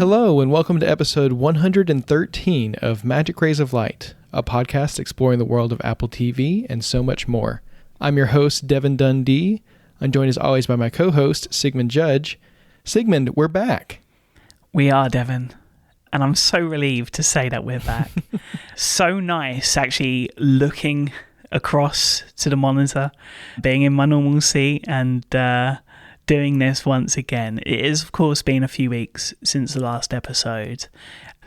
Hello, and welcome to episode 113 of Magic Rays of Light, a podcast exploring the world of Apple TV and so much more. I'm your host, Devon Dundee. I'm joined as always by my co-host, Sigmund Judge. Sigmund, we're back. We are, Devon. And I'm so relieved to say that we're back. So nice, actually, looking across to the monitor, being in my normal seat and doing this once again. It has, of course, been a few weeks since the last episode.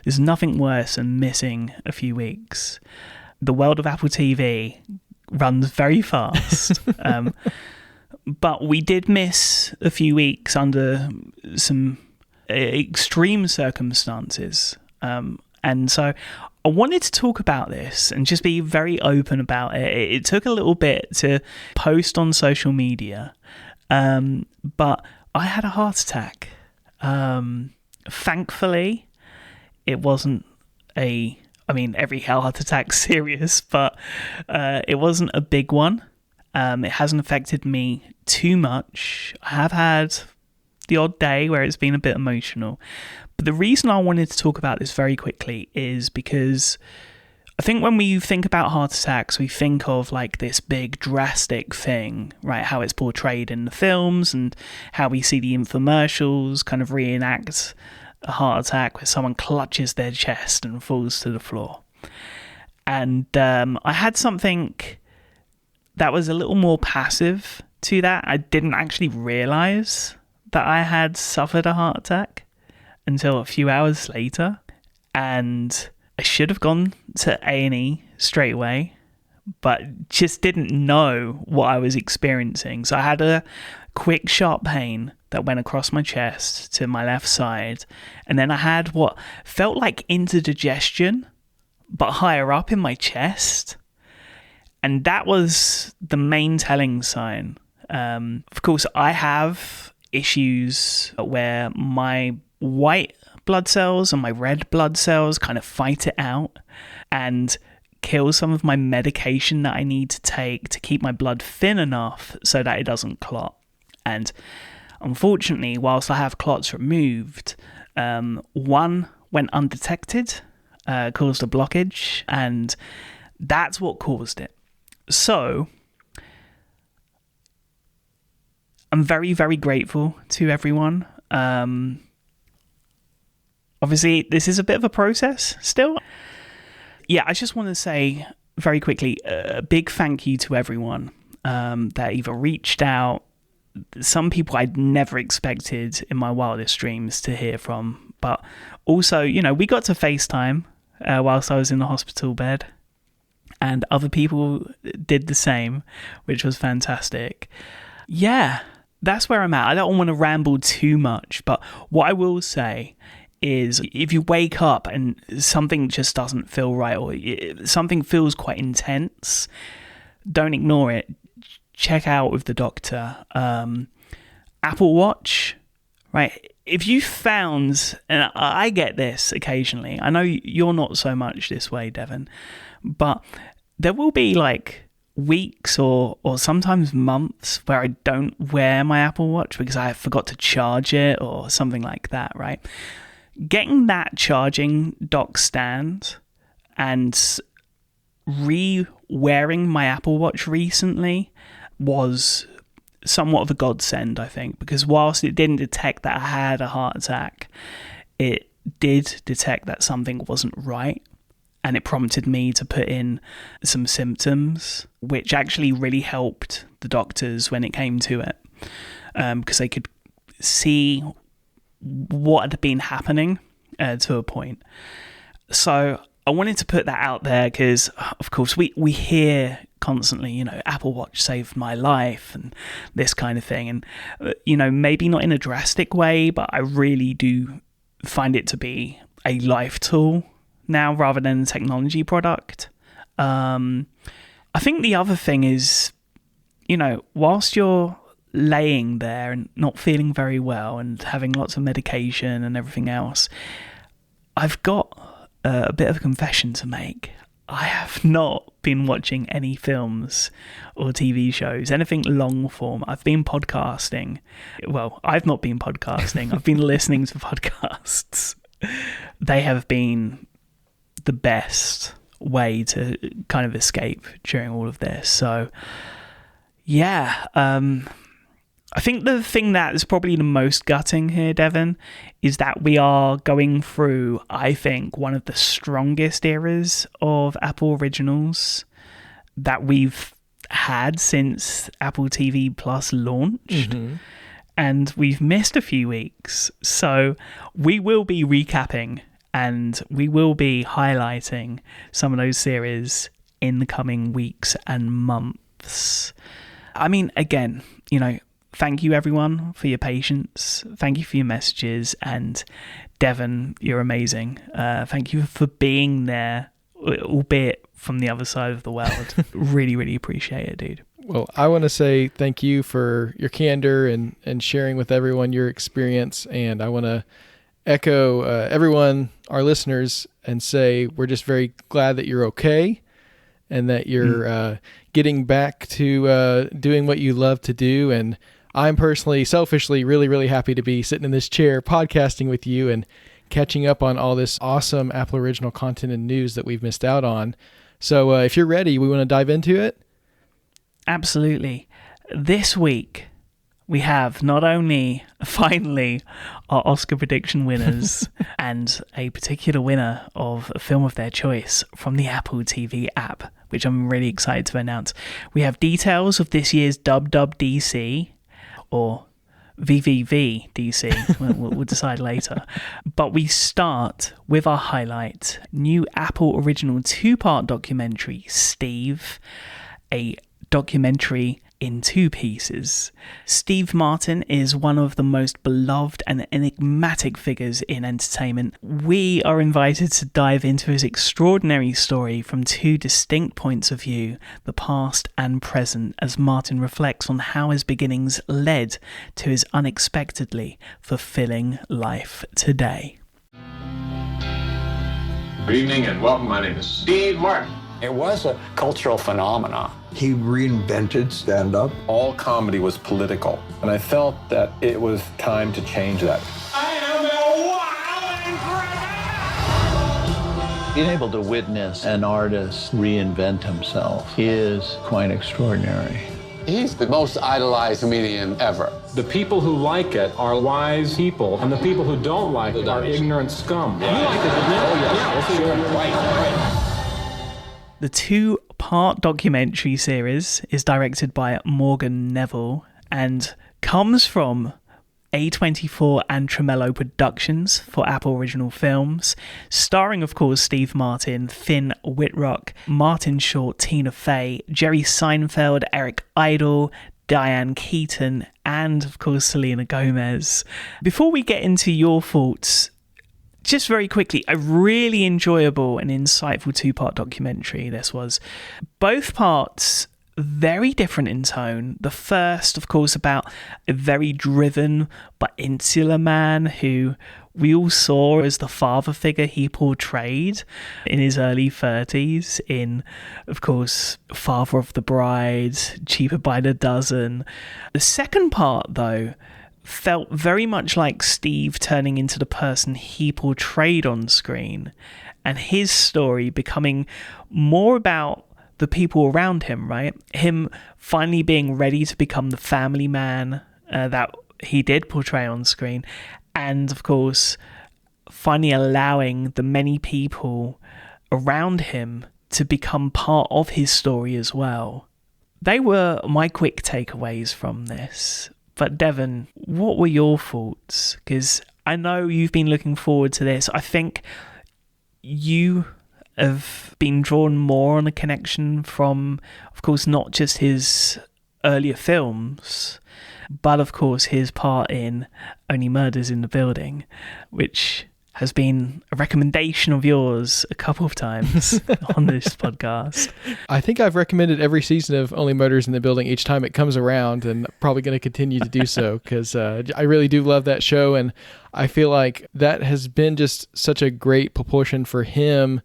There's nothing worse than missing a few weeks. The world of Apple TV runs very fast. But we did miss a few weeks under some extreme circumstances. And so I wanted to talk about this and just be very open about it. It took a little bit to post on social media, but I had a heart attack. Thankfully, it wasn't every heart attack's serious, but it wasn't a big one. It hasn't affected me too much. I have had the odd day where it's been a bit emotional. But the reason I wanted to talk about this very quickly is because I think when we think about heart attacks, we think of like this big drastic thing, right? How it's portrayed in the films and how we see the infomercials kind of reenact a heart attack where someone clutches their chest and falls to the floor. And I had something that was a little more passive to that. I didn't actually realize that I had suffered a heart attack until a few hours later, and I should have gone to A&E straight away, but just didn't know what I was experiencing. So I had a quick sharp pain that went across my chest to my left side, and then I had what felt like indigestion, but higher up in my chest, and that was the main telling sign. Of course, I have issues where my white blood cells and my red blood cells kind of fight it out and kill some of my medication that I need to take to keep my blood thin enough so that it doesn't clot. And unfortunately, whilst I have clots removed, one went undetected, caused a blockage, and that's what caused it. So I'm very, very grateful to everyone. Obviously, this is a bit of a process still. Yeah, I just want to say very quickly, a big thank you to everyone that either reached out, some people I'd never expected in my wildest dreams to hear from, but also, we got to FaceTime whilst I was in the hospital bed, and other people did the same, which was fantastic. Yeah, that's where I'm at. I don't want to ramble too much, but what I will say is if you wake up and something just doesn't feel right or something feels quite intense, don't ignore it. Check out with the doctor. Apple Watch, right? If you found, and I get this occasionally, I know you're not so much this way, Devon, but there will be like weeks or sometimes months where I don't wear my Apple Watch because I forgot to charge it or something like that, right? Getting that charging dock stand and re-wearing my Apple Watch recently was somewhat of a godsend, I think, because whilst it didn't detect that I had a heart attack, it did detect that something wasn't right. And it prompted me to put in some symptoms, which actually really helped the doctors when it came to it, because they could see what had been happening to a point. So I wanted to put that out there because, of course, we hear constantly, Apple Watch saved my life and this kind of thing. And, maybe not in a drastic way, but I really do find it to be a life tool now rather than a technology product. I think the other thing is, whilst you're laying there and not feeling very well and having lots of medication and everything else, I've got a bit of a confession to make. I have not been watching any films or TV shows, anything long form. I've been podcasting. Well, I've not been podcasting. I've been listening to podcasts. they have been the best way to kind of escape during all of this. So yeah, I think the thing that is probably the most gutting here, Devon, is that we are going through, I think, one of the strongest eras of Apple Originals that we've had since Apple TV Plus launched. And we've missed a few weeks. So we will be recapping and we will be highlighting some of those series in the coming weeks and months. I mean, again, thank you everyone for your patience. Thank you for your messages. And Devon, you're amazing. Thank you for being there, albeit from the other side of the world. Really, really appreciate it, dude. Well, I want to say thank you for your candor and sharing with everyone your experience. And I want to echo everyone, our listeners, and say we're just very glad that you're okay and that you're getting back to doing what you love to do. And I'm personally, selfishly, really, really happy to be sitting in this chair podcasting with you and catching up on all this awesome Apple Original content and news that we've missed out on. So if you're ready, we want to dive into it? Absolutely. This week, we have not only, finally, our Oscar prediction winners and a particular winner of a film of their choice from the Apple TV app, which I'm really excited to announce. We have details of this year's WWDC, or WWDC, we'll decide later. But we start with our highlight, new Apple Original 2-part documentary, Steve, a documentary in 2 pieces. Steve Martin is one of the most beloved and enigmatic figures in entertainment. We are invited to dive into his extraordinary story from 2 distinct points of view, the past and present, as Martin reflects on how his beginnings led to his unexpectedly fulfilling life today. Good evening and welcome. My name is Steve Martin. It was a cultural phenomenon. He reinvented stand-up. All comedy was political, and I felt that it was time to change that. I am a wild and Being able to witness an artist reinvent himself is quite extraordinary. He's the most idolized comedian ever. The people who like it are wise people, and the people who don't like it are ignorant scum. You like it, didn't you? Oh, yeah. Sure. Right. The 2-part documentary series is directed by Morgan Neville and comes from A24 and Tremello Productions for Apple Original Films, starring, of course, Steve Martin, Finn Wittrock, Martin Short, Tina Fey, Jerry Seinfeld, Eric Idle, Diane Keaton, and, of course, Selena Gomez. Before we get into your thoughts, just very quickly, a really enjoyable and insightful 2-part documentary this was. Both parts very different in tone. The first, of course, about a very driven but insular man who we all saw as the father figure he portrayed in his early 30s in, of course, Father of the Bride, Cheaper by the Dozen. The second part, though, felt very much like Steve turning into the person he portrayed on screen, and his story becoming more about the people around him, right? Him finally being ready to become the family man that he did portray on screen, and of course, finally allowing the many people around him to become part of his story as well. They were my quick takeaways from this. But Devon, what were your thoughts? Because I know you've been looking forward to this. I think you have been drawn more on a connection from, of course, not just his earlier films, but of course his part in Only Murders in the Building, which has been a recommendation of yours a couple of times on this podcast. I think I've recommended every season of Only Murders in the Building each time it comes around, and probably going to continue to do so because I really do love that show, and I feel like that has been just such a great proportion for him,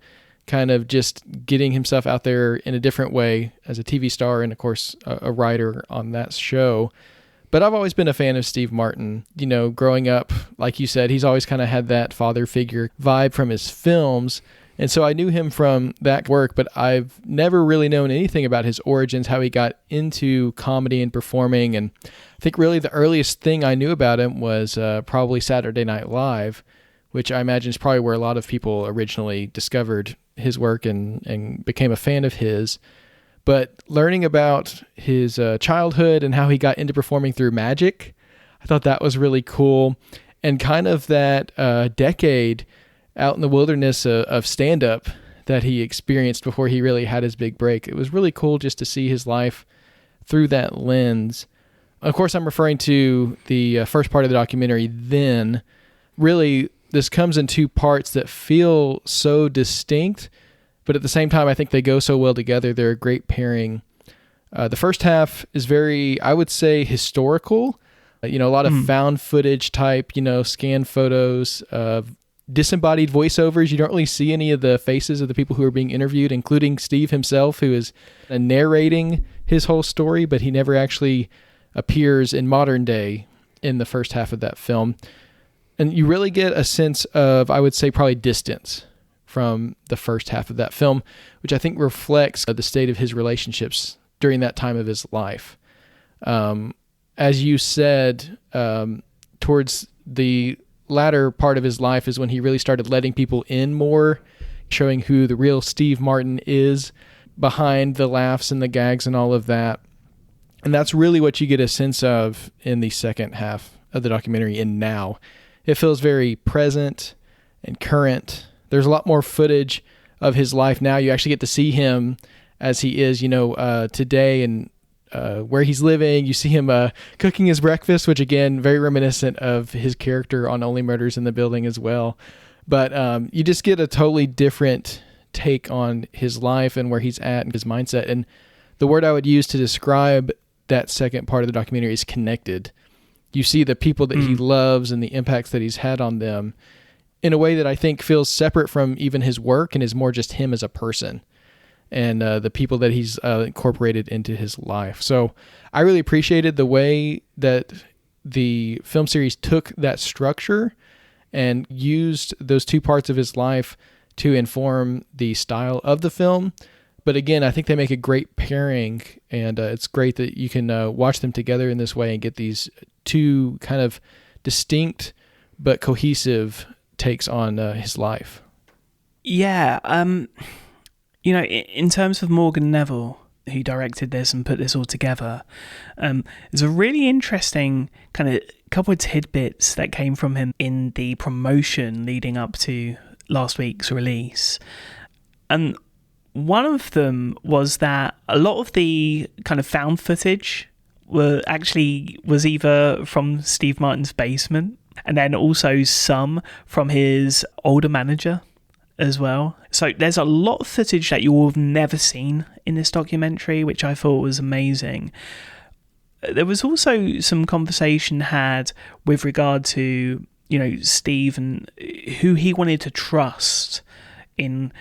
kind of just getting himself out there in a different way as a TV star and, of course, a writer on that show. But I've always been a fan of Steve Martin. You know, growing up, like you said, he's always kind of had that father figure vibe from his films. And so I knew him from that work, but I've never really known anything about his origins, how he got into comedy and performing. And I think really the earliest thing I knew about him was probably Saturday Night Live, which I imagine is probably where a lot of people originally discovered his work and became a fan of his. But learning about his childhood and how he got into performing through magic, I thought that was really cool. And kind of that decade out in the wilderness of stand-up that he experienced before he really had his big break. It was really cool just to see his life through that lens. Of course, I'm referring to the first part of the documentary, Then. Really, this comes in two parts that feel so distinct, but at the same time, I think they go so well together. They're a great pairing. The first half is very, I would say, historical. A lot of found footage type, scan photos of disembodied voiceovers. You don't really see any of the faces of the people who are being interviewed, including Steve himself, who is narrating his whole story, but he never actually appears in modern day in the first half of that film. And you really get a sense of, I would say, probably distance from the first half of that film, which I think reflects the state of his relationships during that time of his life. As you said, towards the latter part of his life is when he really started letting people in more, showing who the real Steve Martin is behind the laughs and the gags and all of that. And that's really what you get a sense of in the second half of the documentary. And now it feels very present and current. There's a lot more footage of his life now. You actually get to see him as he is, today, and where he's living. You see him cooking his breakfast, which again, very reminiscent of his character on Only Murders in the Building as well. But you just get a totally different take on his life and where he's at and his mindset. And the word I would use to describe that second part of the documentary is connected. You see the people that he loves and the impacts that he's had on them in a way that I think feels separate from even his work and is more just him as a person and the people that he's incorporated into his life. So I really appreciated the way that the film series took that structure and used those two parts of his life to inform the style of the film. But again, I think they make a great pairing, and it's great that you can watch them together in this way and get these two kind of distinct but cohesive takes on his life. Yeah. In terms of Morgan Neville, who directed this and put this all together, there's a really interesting kind of couple of tidbits that came from him in the promotion leading up to last week's release. And one of them was that a lot of the kind of found footage was either from Steve Martin's basement, and then also some from his older manager as well. So there's a lot of footage that you will have never seen in this documentary, which I thought was amazing. There was also some conversation had with regard to, Steve and who he wanted to trust in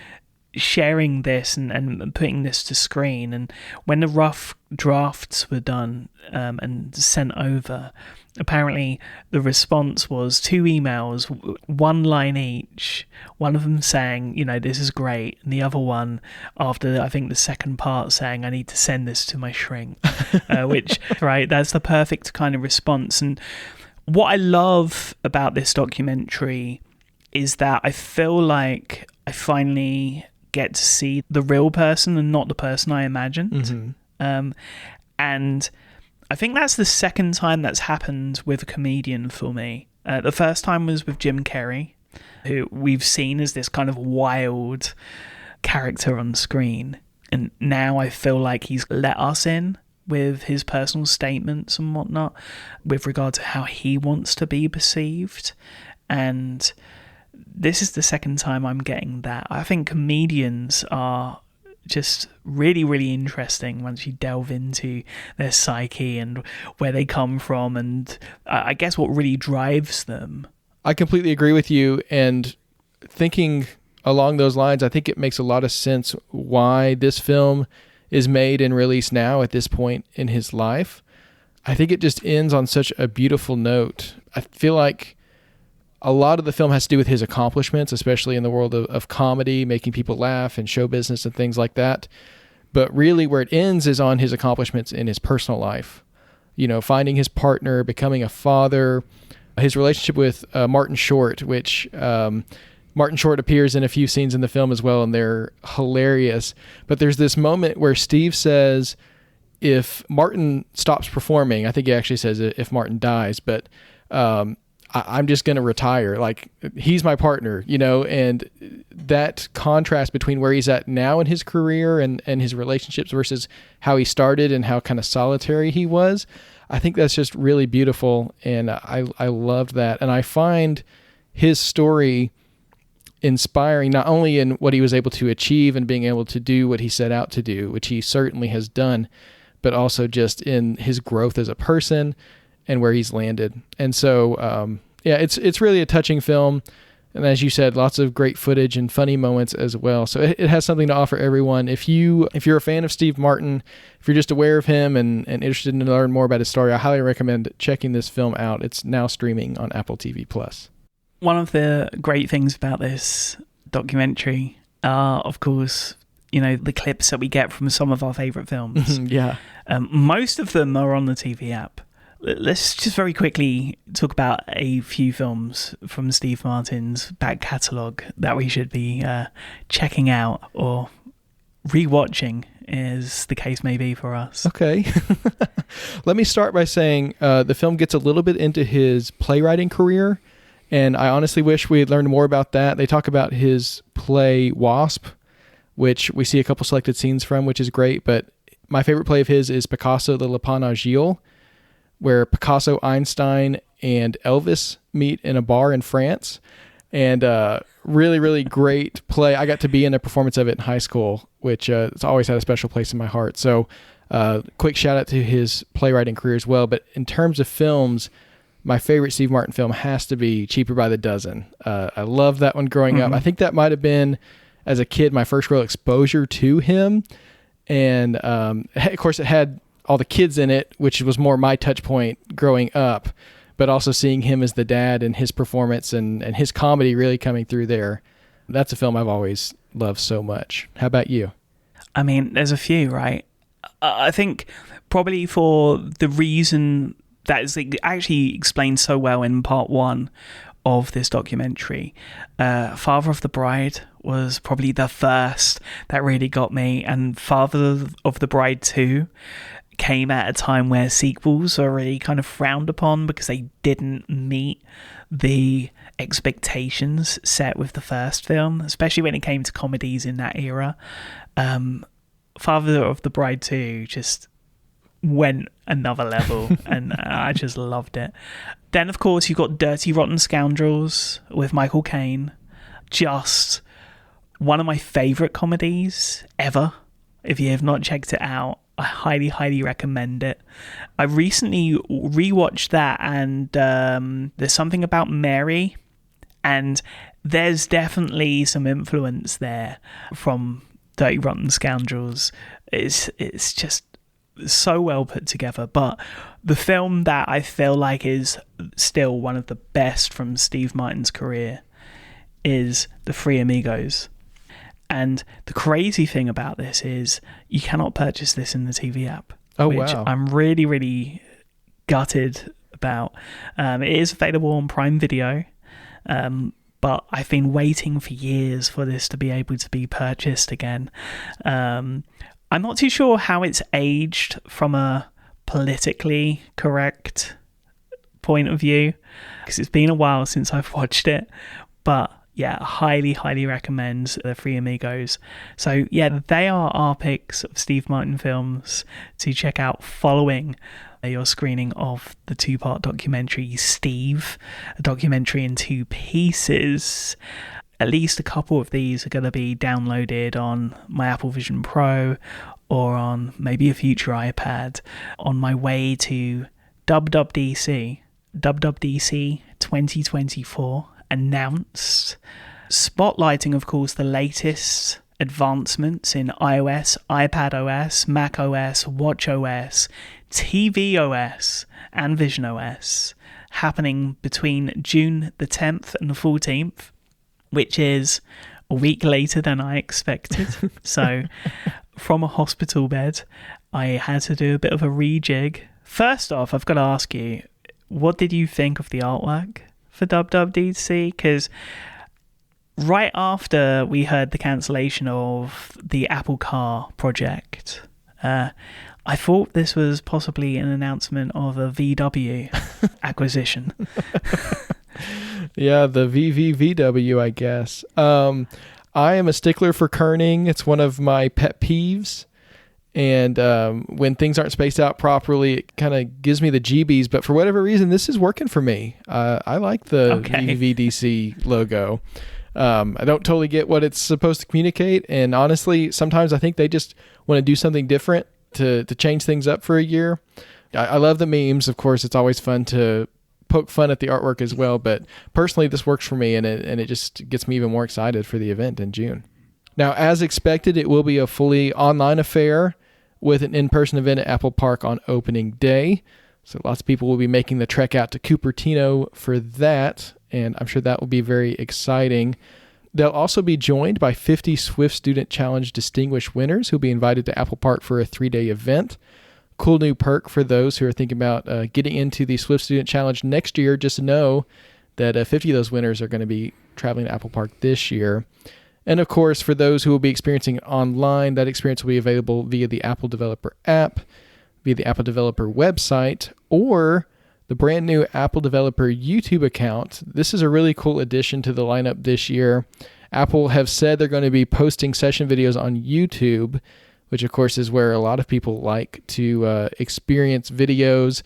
sharing this and putting this to screen. And when the rough drafts were done and sent over, apparently the response was 2 emails, one line each, one of them saying, this is great, and the other one, after I think the second part, saying, I need to send this to my shrink. Which, right, that's the perfect kind of response. And what I love about this documentary is that I feel like I finally get to see the real person and not the person I imagined. And I think that's the second time that's happened with a comedian for me. The first time was with Jim Carrey, who we've seen as this kind of wild character on screen. And now I feel like he's let us in with his personal statements and whatnot with regard to how he wants to be perceived. And this is the second time I'm getting that. I think comedians are just really, really interesting once you delve into their psyche and where they come from, and I guess what really drives them. I completely agree with you, and thinking along those lines, I think it makes a lot of sense why this film is made and released now at this point in his life. I think it just ends on such a beautiful note. I feel like a lot of the film has to do with his accomplishments, especially in the world of comedy, making people laugh and show business and things like that. But really where it ends is on his accomplishments in his personal life. You know, finding his partner, becoming a father, his relationship with Martin Short, which Martin Short appears in a few scenes in the film as well, and they're hilarious. But there's this moment where Steve says, if Martin stops performing, I think he actually says if Martin dies, but I'm just going to retire. Like, he's my partner, you know, and that contrast between where he's at now in his career and his relationships versus how he started and how kind of solitary he was, I think that's just really beautiful. And I loved that. And I find his story inspiring, not only in what he was able to achieve and being able to do what he set out to do, which he certainly has done, but also just in his growth as a person and where he's landed. And so, it's really a touching film. And as you said, lots of great footage and funny moments as well. So it has something to offer everyone. If you're a fan of Steve Martin, if you're just aware of him and interested in learn more about his story, I highly recommend checking this film out. It's now streaming on Apple TV+. One of the great things about this documentary are, of course, you know, the clips that we get from some of our favourite films. Yeah. Most of them are on the TV app. Let's just very quickly talk about a few films from Steve Martin's back catalogue that we should be checking out or rewatching, as the case may be for us. Okay. Let me start by saying the film gets a little bit into his playwriting career, and I honestly wish we had learned more about that. They talk about his play Wasp, which we see a couple selected scenes from, which is great, but my favorite play of his is Picasso, the Le Panagile, where Picasso, Einstein, and Elvis meet in a bar in France. And really, really great play. I got to be in a performance of it in high school, which it's always had a special place in my heart. So quick shout out to his playwriting career as well. But in terms of films, my favorite Steve Martin film has to be Cheaper by the Dozen. I loved that one growing up. I think that might have been, as a kid, my first real exposure to him. And of course, it had all the kids in it, which was more my touch point growing up, but also seeing him as the dad and his performance and his comedy really coming through there. That's a film I've always loved so much. How about you? I mean, there's a few, right? I think probably for the reason that is actually explained so well in part one of this documentary, Father of the Bride was probably the first that really got me, and Father of the Bride 2 came at a time where sequels are really kind of frowned upon because they didn't meet the expectations set with the first film, especially when it came to comedies in that era. Father of the Bride 2 just went another level and I just loved it. Then, of course, you've got Dirty Rotten Scoundrels with Michael Caine. Just one of my favourite comedies ever. If you have not checked it out, I highly, highly recommend it. I recently rewatched that, and there's something about Mary, and there's definitely some influence there from Dirty Rotten Scoundrels. It's just so well put together. But the film that I feel like is still one of the best from Steve Martin's career is The Three Amigos. And the crazy thing about this is you cannot purchase this in the TV app. Oh, which wow. I'm really, really gutted about. It is available on Prime Video, but I've been waiting for years for this to be able to be purchased again. I'm not too sure how it's aged from a politically correct point of view, because it's been a while since I've watched it, but yeah, highly, highly recommend The Three Amigos. So yeah, they are our picks of Steve Martin films to check out following your screening of the two-part documentary Steve, a documentary in two pieces. At least a couple of these are going to be downloaded on my Apple Vision Pro or on maybe a future iPad on my way to WWDC 2024. Announced, spotlighting, of course, the latest advancements in iOS, iPadOS, macOS, watchOS, tvOS and visionOS happening between June the 10th and the 14th, which is a week later than I expected. So from a hospital bed, I had to do a bit of a rejig. First off, I've got to ask you, what did you think of the artwork for WWDC? Because right after we heard the cancellation of the Apple Car project, I thought this was possibly an announcement of a VW acquisition. Yeah, the VVVW, I guess. I am a stickler for kerning. It's one of my pet peeves. And when things aren't spaced out properly, it kind of gives me the GBs. But for whatever reason, this is working for me. I like the VVDC logo. I don't totally get what it's supposed to communicate. And honestly, sometimes I think they just want to do something different to change things up for a year. I love the memes. Of course, it's always fun to poke fun at the artwork as well. But personally, this works for me, and it just gets me even more excited for the event in June. Now, as expected, it will be a fully online affair with an in-person event at Apple Park on opening day. So lots of people will be making the trek out to Cupertino for that, and I'm sure that will be very exciting. They'll also be joined by 50 Swift Student Challenge distinguished winners who'll be invited to Apple Park for a 3-day event. Cool new perk for those who are thinking about getting into the Swift Student Challenge next year. Just know that 50 of those winners are going to be traveling to Apple Park this year. And of course, for those who will be experiencing online, that experience will be available via the Apple Developer app, via the Apple Developer website, or the brand new Apple Developer YouTube account. This is a really cool addition to the lineup this year. Apple have said they're going to be posting session videos on YouTube, which of course is where a lot of people like to experience videos.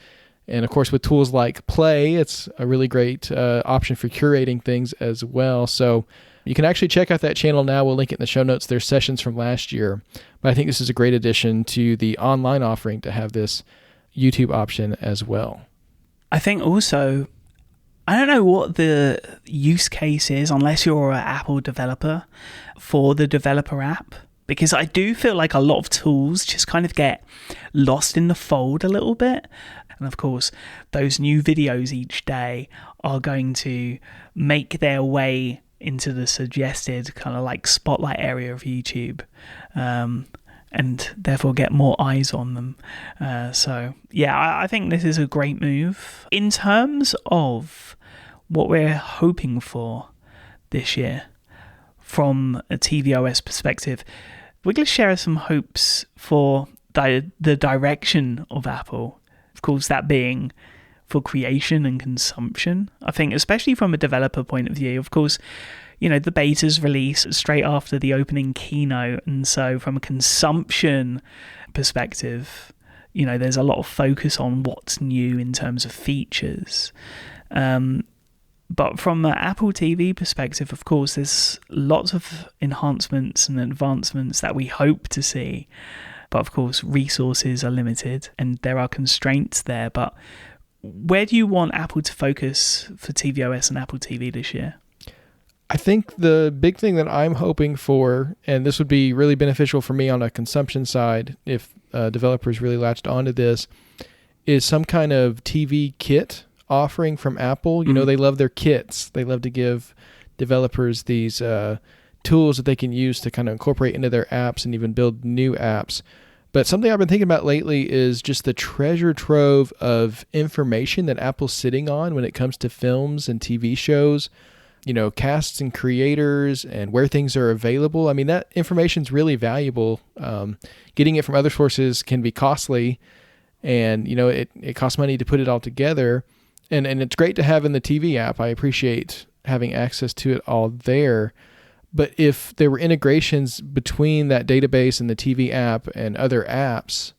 And of course, with tools like Play, it's a really great option for curating things as well. So you can actually check out that channel now. We'll link it in the show notes. There's sessions from last year. But I think this is a great addition to the online offering to have this YouTube option as well. I think also, I don't know what the use case is unless you're an Apple developer for the developer app, because I do feel like a lot of tools just kind of get lost in the fold a little bit. And of course, those new videos each day are going to make their way into the suggested kind of like spotlight area of YouTube, and therefore get more eyes on them. So yeah, I think this is a great move. In terms of what we're hoping for this year from a tvOS perspective, we're going to share some hopes for the direction of Apple. Of course, that being for creation and consumption. I think especially from a developer point of view, of course, you know, the betas release straight after the opening keynote. And so from a consumption perspective, you know, there's a lot of focus on what's new in terms of features. But from an Apple TV perspective, of course, there's lots of enhancements and advancements that we hope to see. But of course, resources are limited and there are constraints there. But where do you want Apple to focus for tvOS and Apple TV this year? I think the big thing that I'm hoping for, and this would be really beneficial for me on a consumption side if developers really latched onto this, is some kind of TV kit offering from Apple. You know, they love their kits. They love to give developers these tools that they can use to kind of incorporate into their apps and even build new apps. But something I've been thinking about lately is just the treasure trove of information that Apple's sitting on when it comes to films and TV shows, you know, casts and creators and where things are available. I mean, that information's really valuable. Getting it from other sources can be costly, and, you know, it costs money to put it all together. And it's great to have in the TV app. I appreciate having access to it all there. But if there were integrations between that database and the TV app and other apps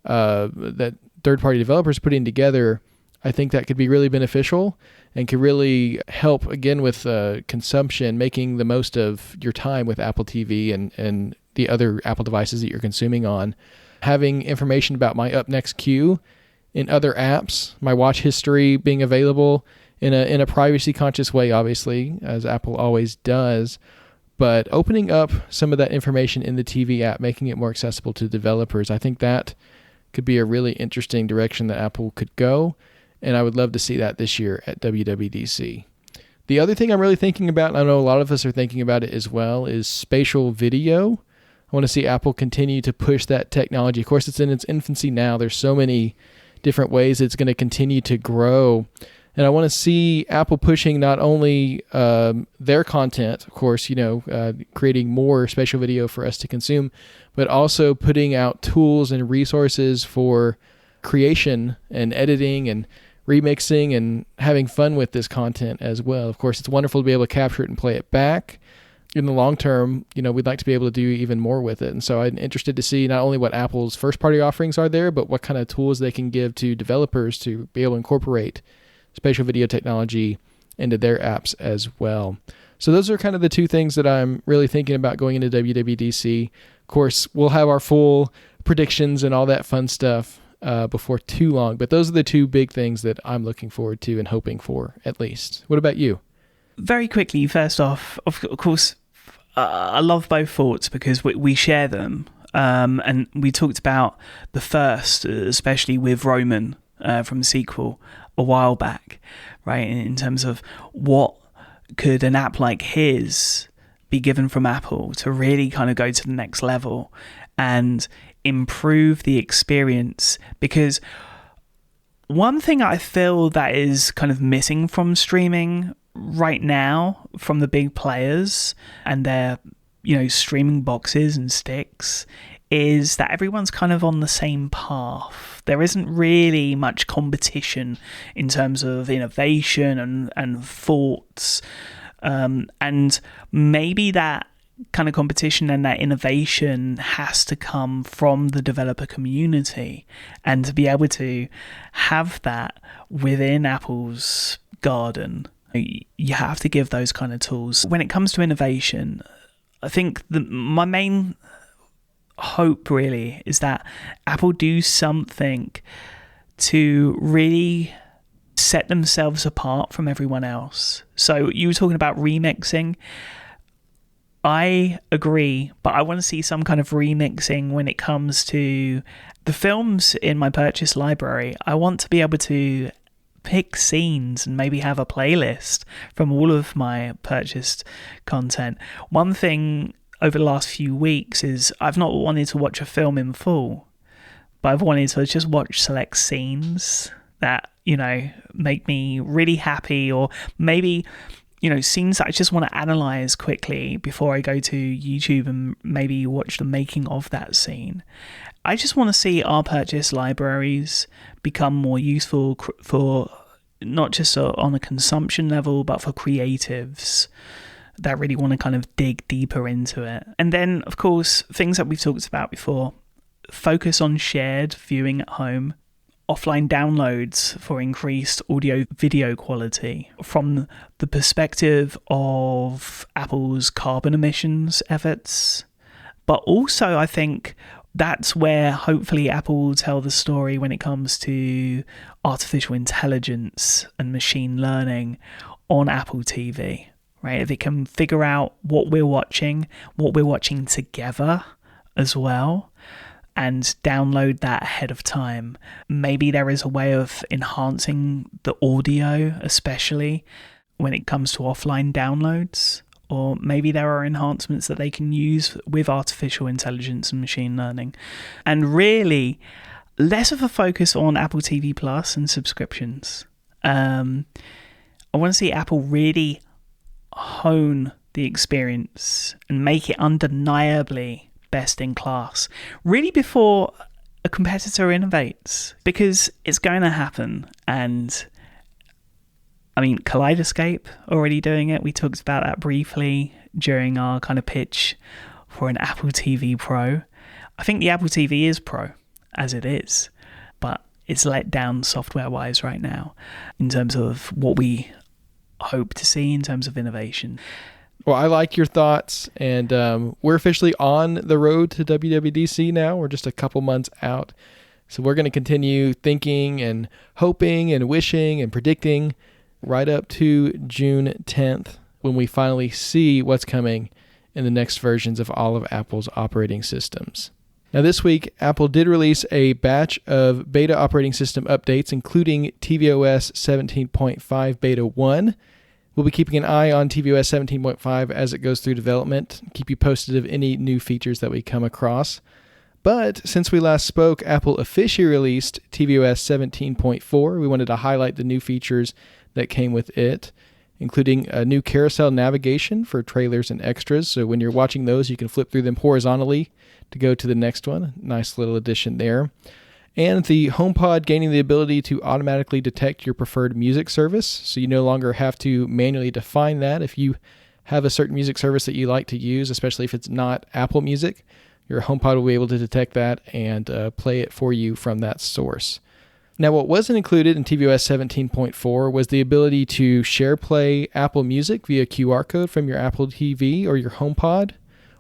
that third-party developers put in together, I think that could be really beneficial and could really help, again, with consumption, making the most of your time with Apple TV and the other Apple devices that you're consuming on. Having information about my up next queue in other apps, my watch history being available in a privacy-conscious way, obviously, as Apple always does. But opening up some of that information in the TV app, making it more accessible to developers, I think that could be a really interesting direction that Apple could go, and I would love to see that this year at WWDC. The other thing I'm really thinking about, and I know a lot of us are thinking about it as well, is spatial video. I want to see Apple continue to push that technology. Of course, it's in its infancy now. There's so many different ways it's going to continue to grow. And I want to see Apple pushing not only their content, of course, creating more spatial video for us to consume, but also putting out tools and resources for creation and editing and remixing and having fun with this content as well. Of course, it's wonderful to be able to capture it and play it back. In the long term, we'd like to be able to do even more with it. And so I'm interested to see not only what Apple's first-party offerings are there, but what kind of tools they can give to developers to be able to incorporate spatial video technology into their apps as well. So those are kind of the two things that I'm really thinking about going into WWDC. Of course, we'll have our full predictions and all that fun stuff before too long, but those are the two big things that I'm looking forward to and hoping for, at least. What about you? Very quickly, first off, of course, I love both thoughts because we share them. And we talked about the first, especially with Roman from the sequel a while back, right? In terms of what could an app like his be given from Apple to really kind of go to the next level and improve the experience. Because one thing I feel that is kind of missing from streaming right now from the big players and their streaming boxes and sticks is that everyone's kind of on the same path. There isn't really much competition in terms of innovation and thoughts, and maybe that kind of competition and that innovation has to come from the developer community, and to be able to have that within Apple's garden, you have to give those kind of tools. When it comes to innovation, I think my main hope really is that Apple do something to really set themselves apart from everyone else. So you were talking about remixing. I agree, but I want to see some kind of remixing when it comes to the films in my purchase library. I want to be able to pick scenes and maybe have a playlist from all of my purchased content. One thing over the last few weeks is I've not wanted to watch a film in full, but I've wanted to just watch select scenes that, make me really happy, or maybe, scenes that I just want to analyze quickly before I go to YouTube and maybe watch the making of that scene. I just want to see our purchase libraries become more useful for not just on a consumption level, but for creatives that really want to kind of dig deeper into it. And then, of course, things that we've talked about before, focus on shared viewing at home, offline downloads for increased audio video quality from the perspective of Apple's carbon emissions efforts. But also, I think that's where hopefully Apple will tell the story when it comes to artificial intelligence and machine learning on Apple TV. Right? If it can figure out what we're watching together as well, and download that ahead of time. Maybe there is a way of enhancing the audio, especially when it comes to offline downloads, or maybe there are enhancements that they can use with artificial intelligence and machine learning. And really, less of a focus on Apple TV Plus and subscriptions. I want to see Apple really hone the experience and make it undeniably best in class, really before a competitor innovates, because it's going to happen. And I mean, Kaleidoscape already doing it. We talked about that briefly during our kind of pitch for an Apple TV Pro. I think the Apple TV is Pro as it is, but it's let down software-wise right now in terms of what we hope to see in terms of innovation. Well, I like your thoughts, and we're officially on the road to WWDC now. We're just a couple months out, so we're going to continue thinking and hoping and wishing and predicting right up to June 10th when we finally see what's coming in the next versions of all of Apple's operating systems. Now, this week, Apple did release a batch of beta operating system updates, including tvOS 17.5 Beta 1. We'll be keeping an eye on tvOS 17.5 as it goes through development, keep you posted of any new features that we come across. But since we last spoke, Apple officially released tvOS 17.4. We wanted to highlight the new features that came with it, including a new carousel navigation for trailers and extras. So when you're watching those, you can flip through them horizontally to go to the next one. Nice little addition there. And the HomePod gaining the ability to automatically detect your preferred music service. So you no longer have to manually define that. If you have a certain music service that you like to use, especially if it's not Apple Music, your HomePod will be able to detect that and play it for you from that source. Now, what wasn't included in tvOS 17.4 was the ability to share play Apple Music via QR code from your Apple TV or your HomePod,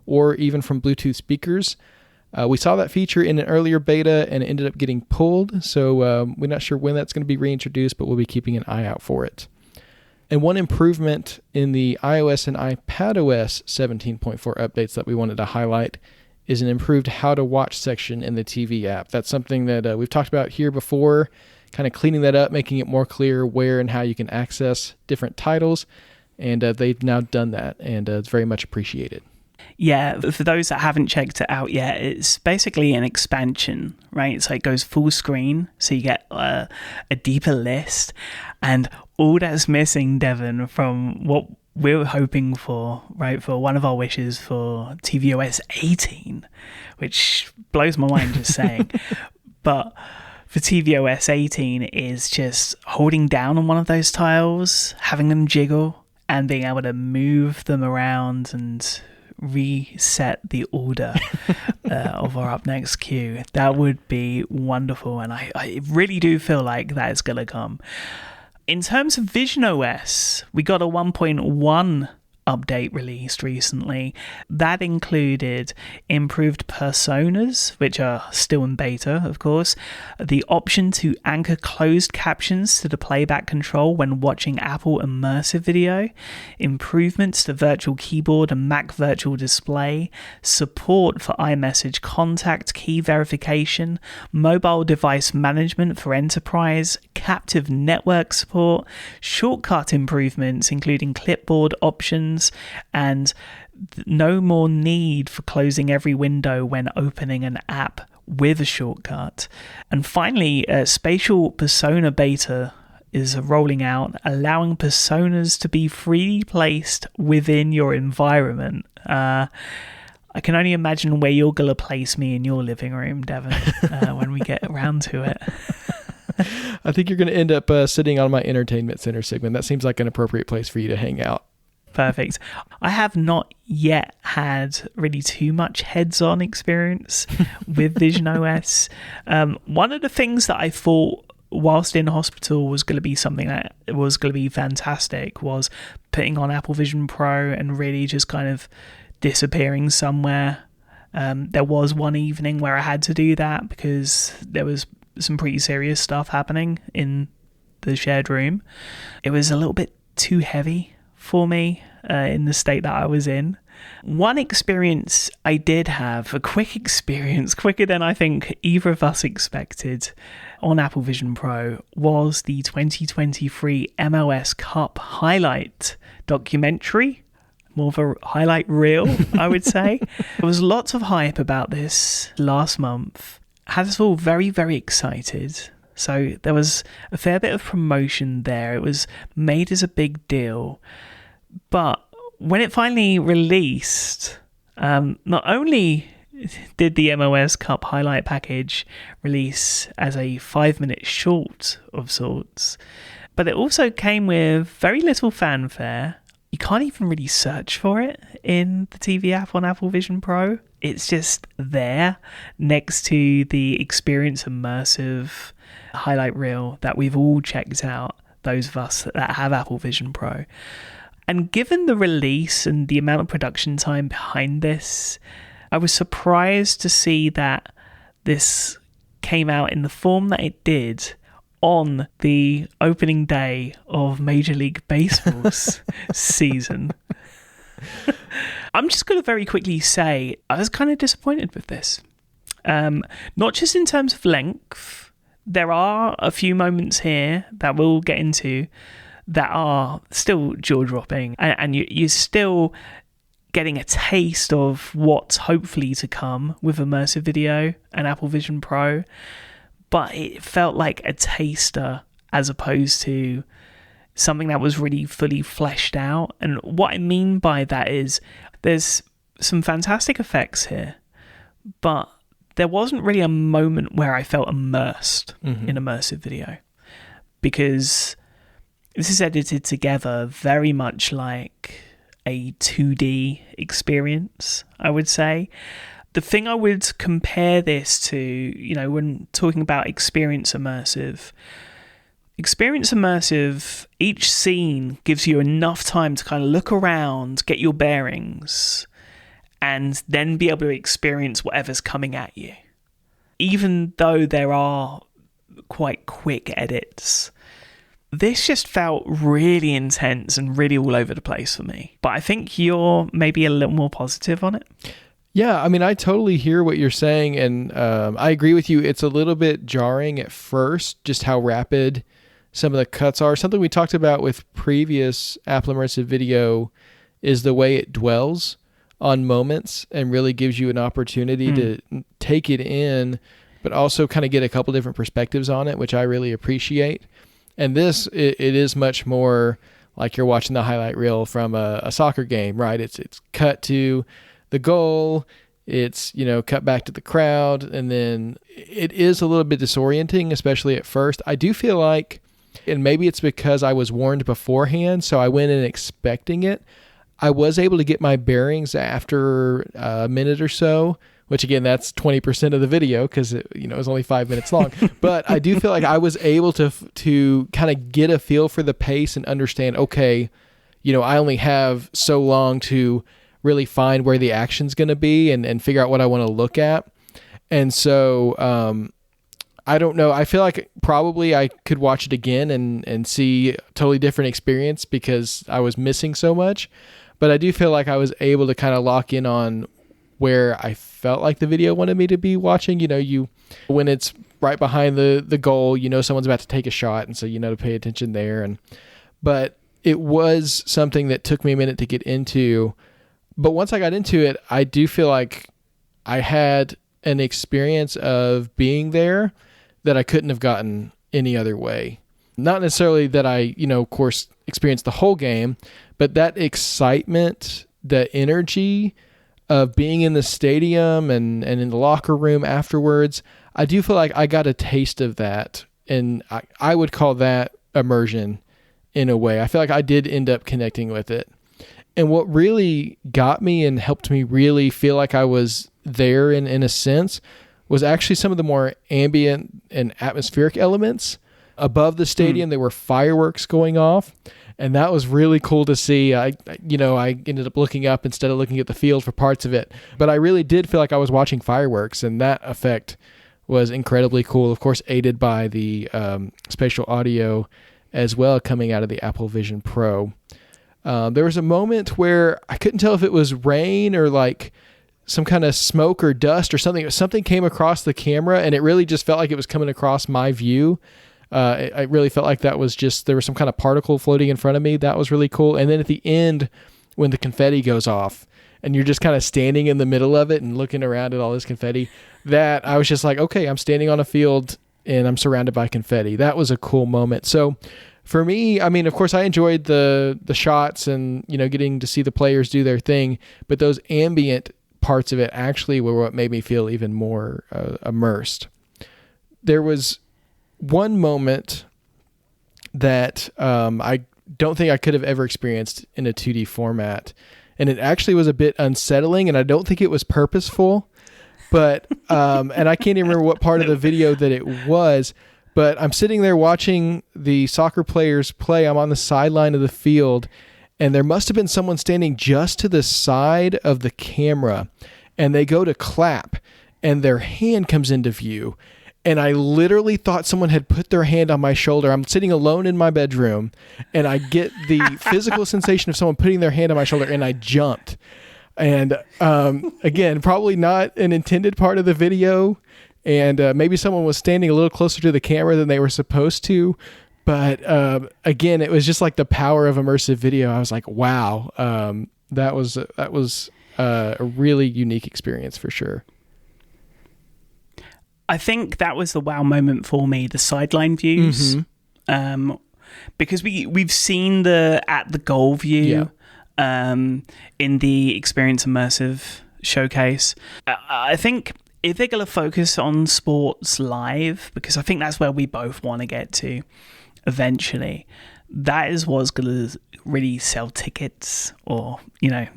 or even from Bluetooth speakers. We saw that feature in an earlier beta and it ended up getting pulled, so we're not sure when that's going to be reintroduced, but we'll be keeping an eye out for it. And one improvement in the iOS and iPadOS 17.4 updates that we wanted to highlight is an improved how to watch section in the TV app. That's something that we've talked about here before, kind of cleaning that up, making it more clear where and how you can access different titles. And they've now done that, and it's very much appreciated. Yeah, for those that haven't checked it out yet, it's basically an expansion, right? So it goes full screen, so you get a deeper list. And all that's missing, Devon, from what we're hoping for, right, for one of our wishes for tvOS 18, which blows my mind just saying. But for tvOS 18 is just holding down on one of those tiles, having them jiggle, and being able to move them around and reset the order of our up next queue. That would be wonderful, and I really do feel like that is going to come. In terms of visionOS, we got a 1.1 update released recently. That included improved personas, which are still in beta, of course, the option to anchor closed captions to the playback control when watching Apple Immersive video, improvements to Virtual Keyboard and Mac Virtual Display, support for iMessage contact key verification, mobile device management for enterprise, captive network support, shortcut improvements including clipboard options, and no more need for closing every window when opening an app with a shortcut. And finally, Spatial Persona Beta is rolling out, allowing personas to be freely placed within your environment. I can only imagine where you're going to place me in your living room, Devon, when we get around to it. I think you're going to end up sitting on my entertainment center, Sigmund. That seems like an appropriate place for you to hang out. Perfect. I have not yet had really too much heads-on experience with visionOS. One of the things that I thought whilst in hospital was going to be something that was going to be fantastic was putting on Apple Vision Pro and really just kind of disappearing somewhere. There was one evening where I had to do that because there was some pretty serious stuff happening in the shared room. It was a little bit too heavy for me in the state that I was in. One experience I did have, a quick experience, quicker than I think either of us expected, on Apple Vision Pro was the 2023 MLS Cup highlight documentary. More of a highlight reel, I would say. There was lots of hype about this last month. Had us all very, very excited. So there was a fair bit of promotion there. It was made as a big deal. But when it finally released, not only did the MLS Cup highlight package release as a 5-minute short of sorts, but it also came with very little fanfare. You can't even really search for it in the TV app on Apple Vision Pro. It's just there next to the Experience Immersive highlight reel that we've all checked out, those of us that have Apple Vision Pro. And given the release and the amount of production time behind this, I was surprised to see that this came out in the form that it did on the opening day of Major League Baseball's season. I'm just going to very quickly say I was kind of disappointed with this. Not just in terms of length. There are a few moments here that we'll get into that are still jaw-dropping, and you're still getting a taste of what's hopefully to come with immersive video and Apple Vision Pro, but it felt like a taster as opposed to something that was really fully fleshed out. And what I mean by that is there's some fantastic effects here, but there wasn't really a moment where I felt immersed in immersive video, because this is edited together very much like a 2D experience, I would say. The thing I would compare this to, when talking about experience immersive, each scene gives you enough time to kind of look around, get your bearings, and then be able to experience whatever's coming at you. Even though there are quite quick edits, this just felt really intense and really all over the place for me. But I think you're maybe a little more positive on it. Yeah, I mean, I totally hear what you're saying, and I agree with you. It's a little bit jarring at first, just how rapid some of the cuts are. Something we talked about with previous Apple Immersive Video is the way it dwells on moments and really gives you an opportunity to take it in, but also kind of get a couple different perspectives on it, which I really appreciate. And this, it is much more like you're watching the highlight reel from a soccer game, right? It's cut to the goal, it's, cut back to the crowd, and then it is a little bit disorienting, especially at first. I do feel like, and maybe it's because I was warned beforehand, so I went in expecting it, I was able to get my bearings after a minute or so, which again, that's 20% of the video because it was only 5 minutes long. But I do feel like I was able to kind of get a feel for the pace and understand, okay, I only have so long to really find where the action's going to be and figure out what I want to look at. And so I don't know. I feel like probably I could watch it again and see a totally different experience because I was missing so much. But I do feel like I was able to kind of lock in on where I felt like the video wanted me to be watching. When it's right behind the goal, someone's about to take a shot, and so to pay attention there. But it was something that took me a minute to get into. But once I got into it, I do feel like I had an experience of being there that I couldn't have gotten any other way. Not necessarily that I, of course, experienced the whole game, but that excitement, the energy of being in the stadium and in the locker room afterwards, I do feel like I got a taste of that. And I would call that immersion in a way. I feel like I did end up connecting with it. And what really got me and helped me really feel like I was there in a sense was actually some of the more ambient and atmospheric elements. Above the stadium, there were fireworks going off, and that was really cool to see. I ended up looking up instead of looking at the field for parts of it, but I really did feel like I was watching fireworks, and that effect was incredibly cool. Of course, aided by the spatial audio as well coming out of the Apple Vision Pro. There was a moment where I couldn't tell if it was rain or like some kind of smoke or dust or something. Something came across the camera, and it really just felt like it was coming across my view. I really felt like that was just, there was some kind of particle floating in front of me. That was really cool. And then at the end, when the confetti goes off and you're just kind of standing in the middle of it and looking around at all this confetti, that I was just like, okay, I'm standing on a field and I'm surrounded by confetti. That was a cool moment. So for me, I mean, of course I enjoyed the shots and, getting to see the players do their thing, but those ambient parts of it actually were what made me feel even more immersed. There was one moment that I don't think I could have ever experienced in a 2D format, and it actually was a bit unsettling, and I don't think it was purposeful, but and I can't even remember what part of the video that it was, but I'm sitting there watching the soccer players play. I'm on the sideline of the field, and there must have been someone standing just to the side of the camera, and they go to clap, and their hand comes into view. And I literally thought someone had put their hand on my shoulder. I'm sitting alone in my bedroom, and I get the physical sensation of someone putting their hand on my shoulder, and I jumped. And again, probably not an intended part of the video. And maybe someone was standing a little closer to the camera than they were supposed to. But again, it was just like the power of immersive video. I was like, wow, that was a really unique experience for sure. I think that was the wow moment for me, the sideline views. Because we've seen at the goal view in the Experience Immersive showcase. I think if they're going to focus on sports live, because I think that's where we both want to get to eventually, that is what's going to really sell tickets or,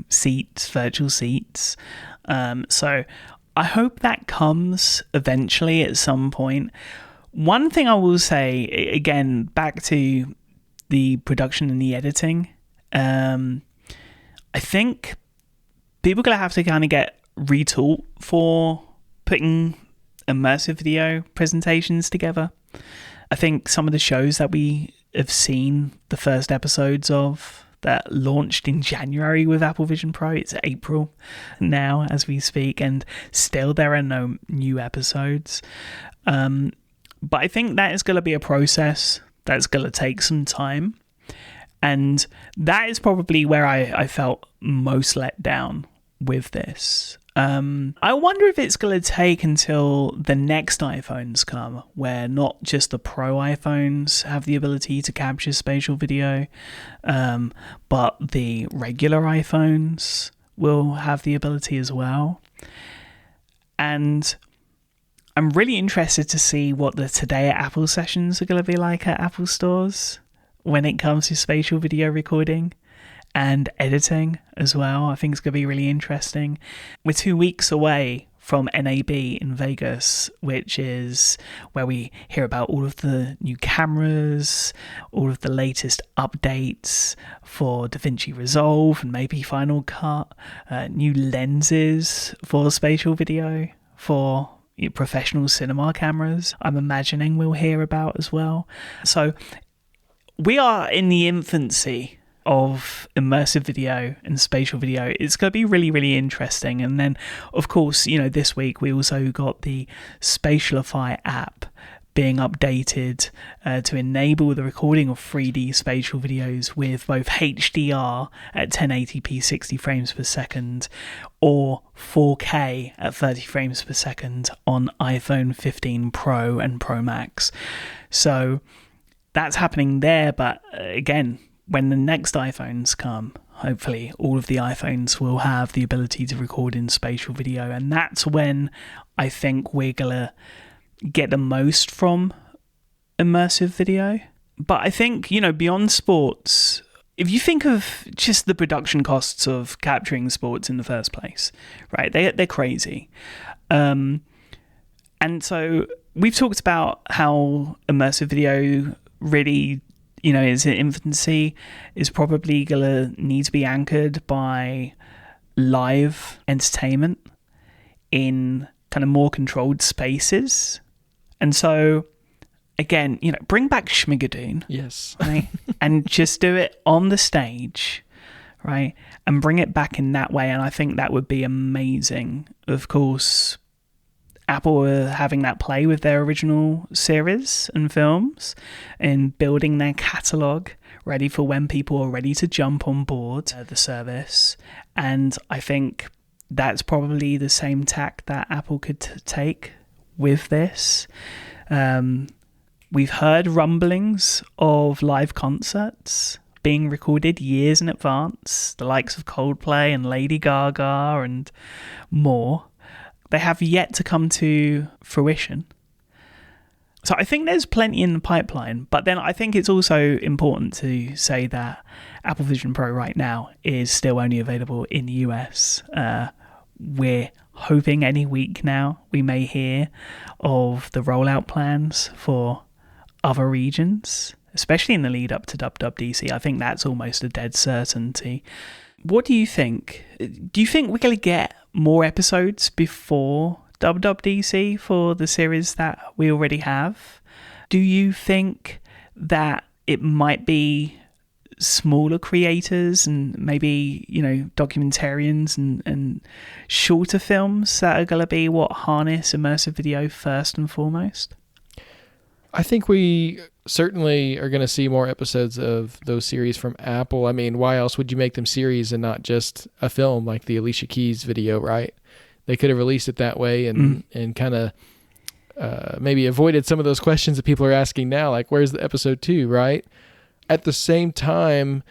seats, virtual seats. So I hope that comes eventually at some point. One thing I will say, again, back to the production and the editing, I think people are going to have to kind of get retooled for putting immersive video presentations together. I think some of the shows that we have seen the first episodes of that launched in January with Apple Vision Pro, it's April now as we speak, and still there are no new episodes. But I think that is going to be a process that's going to take some time. And that is probably where I felt most let down with this. I wonder if it's going to take until the next iPhones come, where not just the Pro iPhones have the ability to capture spatial video, but the regular iPhones will have the ability as well. And I'm really interested to see what the Today at Apple sessions are going to be like at Apple stores when it comes to spatial video recording and editing as well. I think it's going to be really interesting. We're 2 weeks away from NAB in Vegas, which is where we hear about all of the new cameras, all of the latest updates for DaVinci Resolve and maybe Final Cut, new lenses for spatial video for professional cinema cameras, I'm imagining we'll hear about as well. So we are in the infancy of immersive video and spatial video. It's going to be really, really interesting. And then, of course, this week we also got the Spatialify app being updated to enable the recording of 3D spatial videos with both HDR at 1080p 60 frames per second or 4K at 30 frames per second on iPhone 15 Pro and Pro Max. So that's happening there, but again, when the next iPhones come, hopefully all of the iPhones will have the ability to record in spatial video, and that's when I think we're gonna get the most from immersive video. But I think, beyond sports, if you think of just the production costs of capturing sports in the first place, right, they're crazy. And so we've talked about how immersive video really, is in infancy, is probably gonna need to be anchored by live entertainment in kind of more controlled spaces. And so, again, bring back Schmigadoon. Yes. Right? And just do it on the stage, right? And bring it back in that way. And I think that would be amazing. Of course, Apple are having that play with their original series and films and building their catalogue ready for when people are ready to jump on board the service. And I think that's probably the same tack that Apple could take with this. We've heard rumblings of live concerts being recorded years in advance, the likes of Coldplay and Lady Gaga and more. They have yet to come to fruition. So I think there's plenty in the pipeline, but then I think it's also important to say that Apple Vision Pro right now is still only available in the US. We're hoping any week now we may hear of the rollout plans for other regions, especially in the lead up to WWDC. I think that's almost a dead certainty. What do you think? Do you think we're going to get more episodes before WWDC for the series that we already have? Do you think that it might be smaller creators and maybe, documentarians and shorter films that are going to be what harness immersive video first and foremost? I think we certainly are going to see more episodes of those series from Apple. I mean, why else would you make them series and not just a film like the Alicia Keys video, right? They could have released it that way and kind of maybe avoided some of those questions that people are asking now, like where's the episode 2, right? At the same time,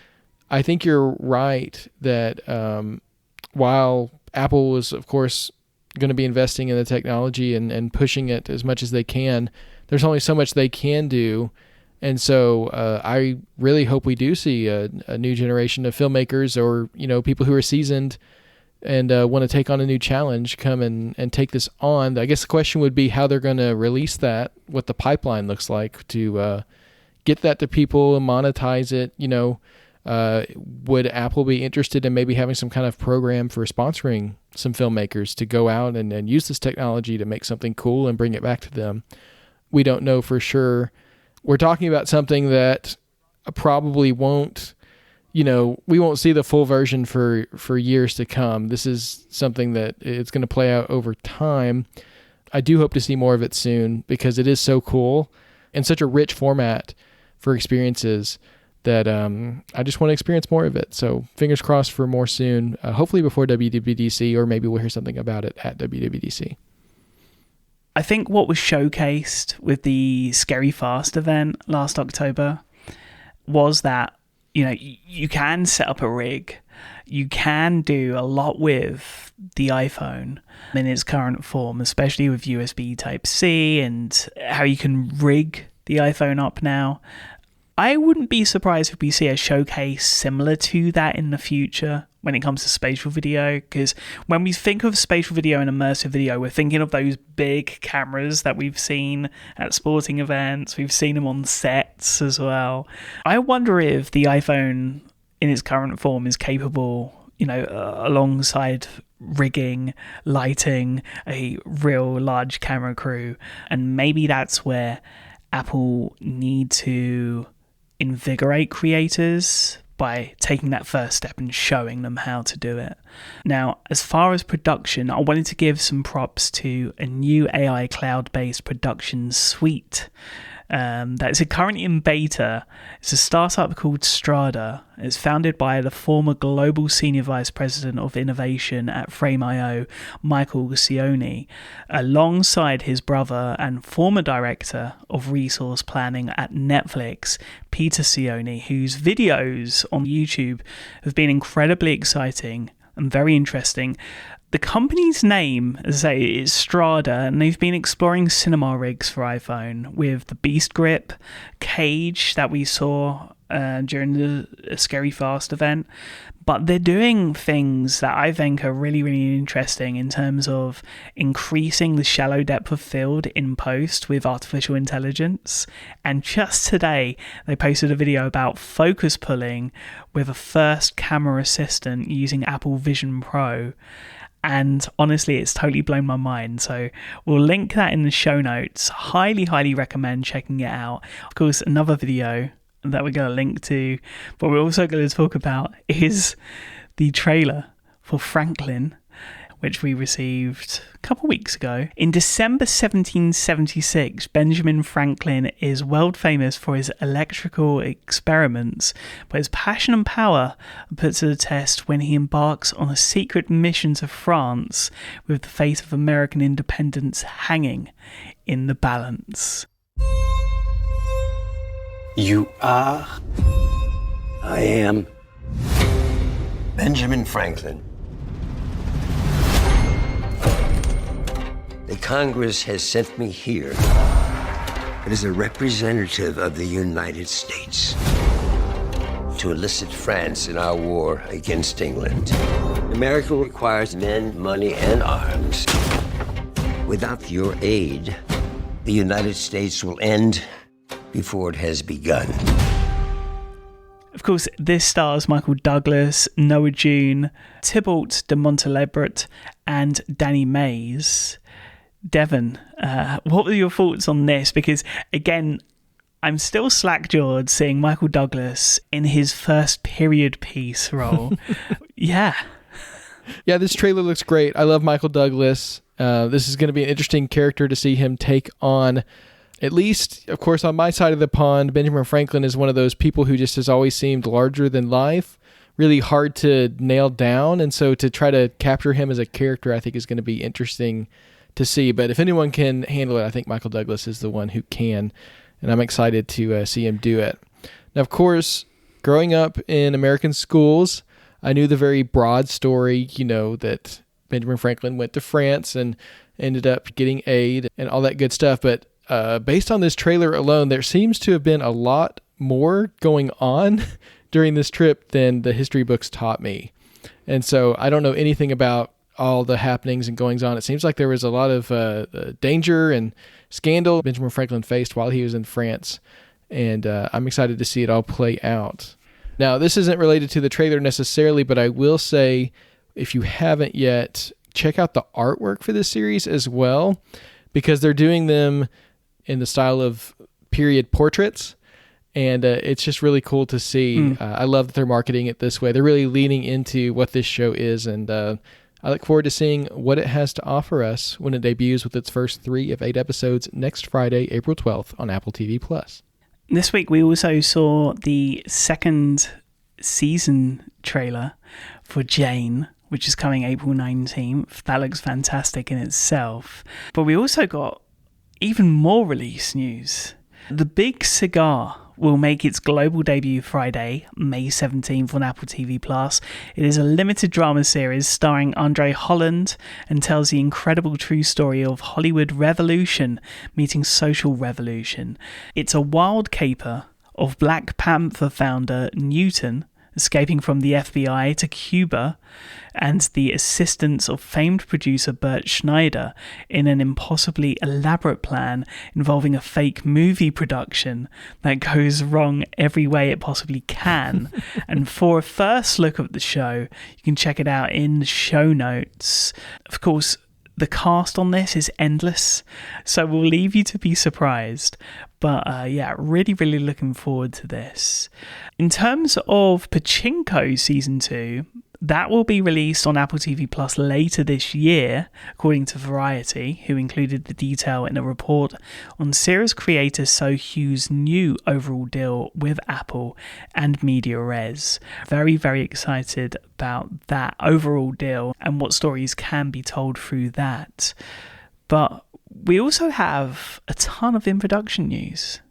I think you're right that while Apple was, of course, going to be investing in the technology and pushing it as much as they can, there's only so much they can do. And so I really hope we do see a new generation of filmmakers or, people who are seasoned and want to take on a new challenge come and take this on. I guess the question would be how they're going to release that, what the pipeline looks like to get that to people and monetize it. Would Apple be interested in maybe having some kind of program for sponsoring some filmmakers to go out and use this technology to make something cool and bring it back to them? We don't know for sure. We're talking about something that probably won't, we won't see the full version for years to come. This is something that it's going to play out over time. I do hope to see more of it soon because it is so cool and such a rich format for experiences that I just want to experience more of it. So fingers crossed for more soon, hopefully before WWDC, or maybe we'll hear something about it at WWDC. I think what was showcased with the Scary Fast event last October was that, you can set up a rig. You can do a lot with the iPhone in its current form, especially with USB Type-C and how you can rig the iPhone up now. I wouldn't be surprised if we see a showcase similar to that in the future when it comes to spatial video, because when we think of spatial video and immersive video, we're thinking of those big cameras that we've seen at sporting events. We've seen them on sets as well. I wonder if the iPhone in its current form is capable, alongside rigging, lighting, a real large camera crew, and maybe that's where Apple need to invigorate creators by taking that first step and showing them how to do it. Now, as far as production, I wanted to give some props to a new AI cloud-based production suite that's currently in beta. It's a startup called Strada. It's founded by the former global senior vice president of innovation at Frame.io, Michael Cioni, alongside his brother and former director of resource planning at Netflix, Peter Cioni, whose videos on YouTube have been incredibly exciting and very interesting. The company's name, as I say, is Strada, and they've been exploring cinema rigs for iPhone with the Beast Grip cage that we saw during the Scary Fast event. But they're doing things that I think are really, really interesting in terms of increasing the shallow depth of field in post with artificial intelligence. And just today, they posted a video about focus pulling with a first camera assistant using Apple Vision Pro. And honestly, it's totally blown my mind. So we'll link that in the show notes. Highly, highly recommend checking it out. Of course, another video that we're going to link to, but we're also going to talk about is the trailer for Franklin, which we received a couple weeks ago. In December 1776, Benjamin Franklin is world famous for his electrical experiments, but his passion and power are put to the test when he embarks on a secret mission to France with the fate of American independence hanging in the balance. You are? I am Benjamin Franklin. The Congress has sent me here as a representative of the United States to enlist France in our war against England. America requires men, money, and arms. Without your aid, the United States will end before it has begun. Of course, this stars Michael Douglas, Noah June, Thibault de Montalembert, and Danny Mays. Devon, what were your thoughts on this? Because again, I'm still slack-jawed seeing Michael Douglas in his first period piece role. Yeah, this trailer looks great. I love Michael Douglas. This is going to be an interesting character to see him take on. At least, of course, on my side of the pond, Benjamin Franklin is one of those people who just has always seemed larger than life, really hard to nail down. And so to try to capture him as a character, I think is going to be interesting to see. But if anyone can handle it, I think Michael Douglas is the one who can. And I'm excited to see him do it. Now, of course, growing up in American schools, I knew the very broad story, that Benjamin Franklin went to France and ended up getting aid and all that good stuff. But based on this trailer alone, there seems to have been a lot more going on during this trip than the history books taught me. And so I don't know anything about all the happenings and goings on. It seems like there was a lot of danger and scandal Benjamin Franklin faced while he was in France. And I'm excited to see it all play out. Now, this isn't related to the trailer necessarily, but I will say, if you haven't yet, check out the artwork for this series as well, because they're doing them in the style of period portraits. And it's just really cool to see. I love that they're marketing it this way. They're really leaning into what this show is. And I look forward to seeing what it has to offer us when it debuts with its first 3 of 8 episodes next Friday, April 12th on Apple TV+. This week we also saw the second season trailer for Jane, which is coming April 19th. That looks fantastic in itself. But we also got even more release news. The Big Cigar will make its global debut Friday, May 17th on Apple TV+. It is a limited drama series starring Andre Holland and tells the incredible true story of Hollywood revolution meeting social revolution. It's a wild caper of Black Panther founder Newton escaping from the FBI to Cuba, and the assistance of famed producer Bert Schneider in an impossibly elaborate plan involving a fake movie production that goes wrong every way it possibly can. And for a first look at the show, you can check it out in the show notes. Of course, the cast on this is endless, so we'll leave you to be surprised. But really, really looking forward to this. In terms of Pachinko Season 2, that will be released on Apple TV Plus later this year, according to Variety, who included the detail in a report on series creator So Hughes' new overall deal with Apple and MediaRes. Very, very excited about that overall deal and what stories can be told through that. But we also have a ton of in-production news.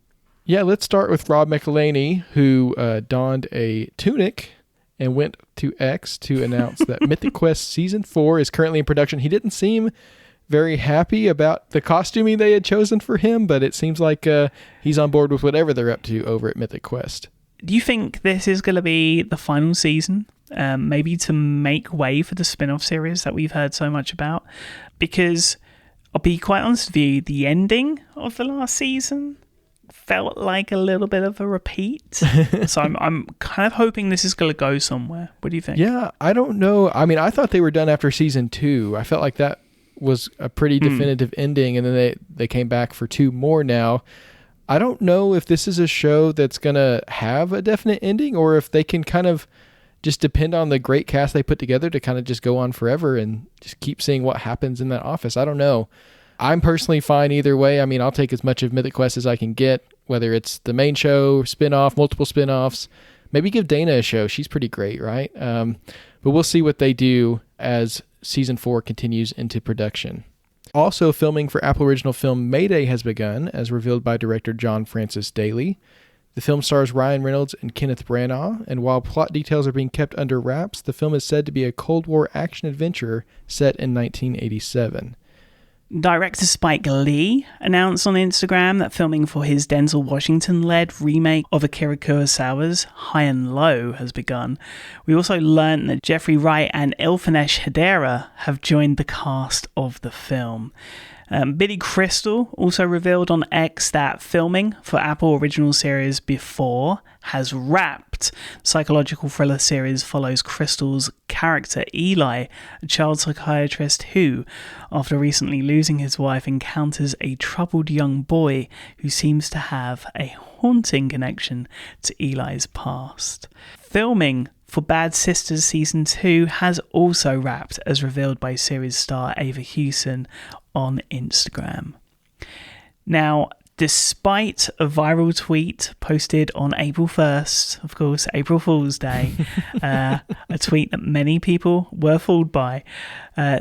Yeah, let's start with Rob McElhenney, who donned a tunic and went to X to announce that Mythic Quest Season 4 is currently in production. He didn't seem very happy about the costuming they had chosen for him, but it seems like he's on board with whatever they're up to over at Mythic Quest. Do you think this is going to be the final season? Maybe to make way for the spin-off series that we've heard so much about? Because I'll be quite honest with you, the ending of the last season felt like a little bit of a repeat. So I'm kind of hoping this is going to go somewhere. What do you think? Yeah, I don't know. I mean, I thought they were done after Season 2. I felt like that was a pretty definitive ending, and then they came back for 2 more now. I don't know if this is a show that's going to have a definite ending, or if they can kind of just depend on the great cast they put together to kind of just go on forever and just keep seeing what happens in that office. I don't know. I'm personally fine either way. I mean, I'll take as much of Mythic Quest as I can get, whether it's the main show, spin-off, multiple spin-offs. Maybe give Dana a show. She's pretty great, right? But we'll see what they do as Season 4 continues into production. Also, filming for Apple original film Mayday has begun, as revealed by director John Francis Daly. The film stars Ryan Reynolds and Kenneth Branagh, and while plot details are being kept under wraps, the film is said to be a Cold War action-adventure set in 1987. Director Spike Lee announced on Instagram that filming for his Denzel Washington-led remake of Akira Kurosawa's High and Low has begun. We also learned that Jeffrey Wright and Ilfanesh Hedera have joined the cast of the film. Billy Crystal also revealed on X that filming for Apple original series Before has wrapped. The psychological thriller series follows Crystal's character Eli, a child psychiatrist who, after recently losing his wife, encounters a troubled young boy who seems to have a haunting connection to Eli's past. Filming for Bad Sisters Season 2 has also wrapped, as revealed by series star Ava Hewson on Instagram. Now, despite a viral tweet posted on April 1st, of course, April Fool's Day, a tweet that many people were fooled by,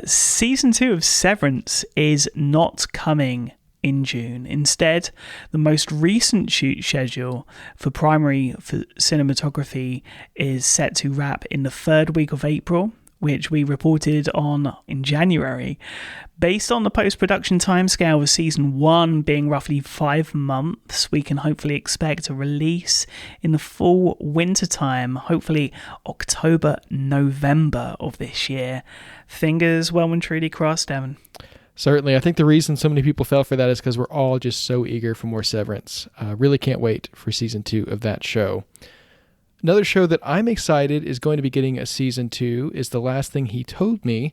Season 2 of Severance is not coming in June. Instead, the most recent shoot schedule for cinematography is set to wrap in the third week of April, which we reported on in January. Based on the post-production timescale of Season 1 being roughly 5 months, we can hopefully expect a release in the full winter time, hopefully October, November of this year. Fingers well and truly crossed, Devon. Certainly. I think the reason so many people fell for that is because we're all just so eager for more Severance. Really can't wait for Season 2 of that show. Another show that I'm excited is going to be getting a Season 2 is The Last Thing He Told Me.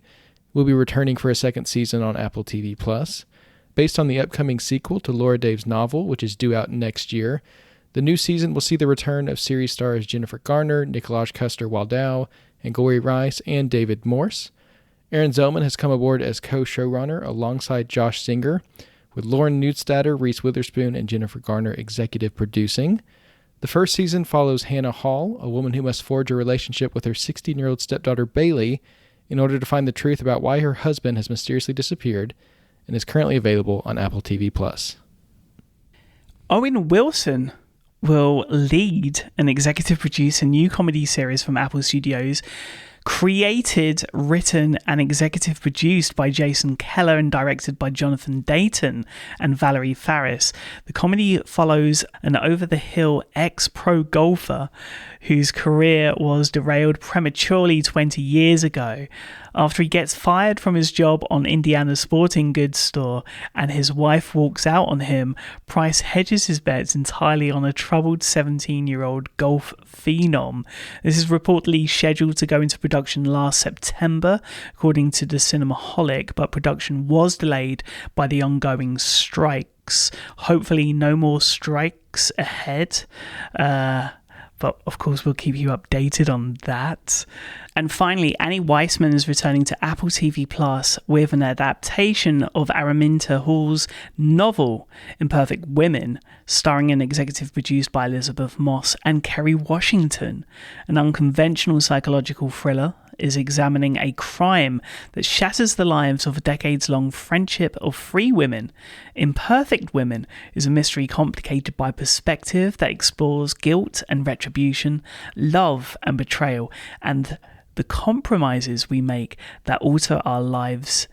We'll be returning for a second season on Apple TV+. Based on the upcoming sequel to Laura Dave's novel, which is due out next year, the new season will see the return of series stars Jennifer Garner, Nikolaj Coster-Waldau, Angourie Rice, and David Morse. Aaron Zellman has come aboard as co-showrunner alongside Josh Singer, with Lauren Neustadter, Reese Witherspoon, and Jennifer Garner executive producing. The first season follows Hannah Hall, a woman who must forge a relationship with her 16-year-old stepdaughter Bailey in order to find the truth about why her husband has mysteriously disappeared, and is currently available on Apple TV+. Owen Wilson will lead and executive produce a new comedy series from Apple Studios, created, written, and executive produced by Jason Keller and directed by Jonathan Dayton and Valerie Faris. The comedy follows an over-the-hill ex-pro golfer whose career was derailed prematurely 20 years ago after he gets fired from his job on Indiana's sporting goods store and his wife walks out on him. Price hedges his bets entirely on a troubled 17-year-old golf phenom. This is reportedly scheduled to go into production last September, according to the Cinemaholic, but production was delayed by the ongoing strikes. Hopefully no more strikes ahead. But of course, we'll keep you updated on that. And finally, Annie Weissman is returning to Apple TV Plus with an adaptation of Araminta Hall's novel Imperfect Women, starring and executive produced by Elizabeth Moss and Kerry Washington. An unconventional psychological thriller is examining a crime that shatters the lives of a decades-long friendship of 3 women. Imperfect Women is a mystery complicated by perspective that explores guilt and retribution, love and betrayal, and the compromises we make that alter our lives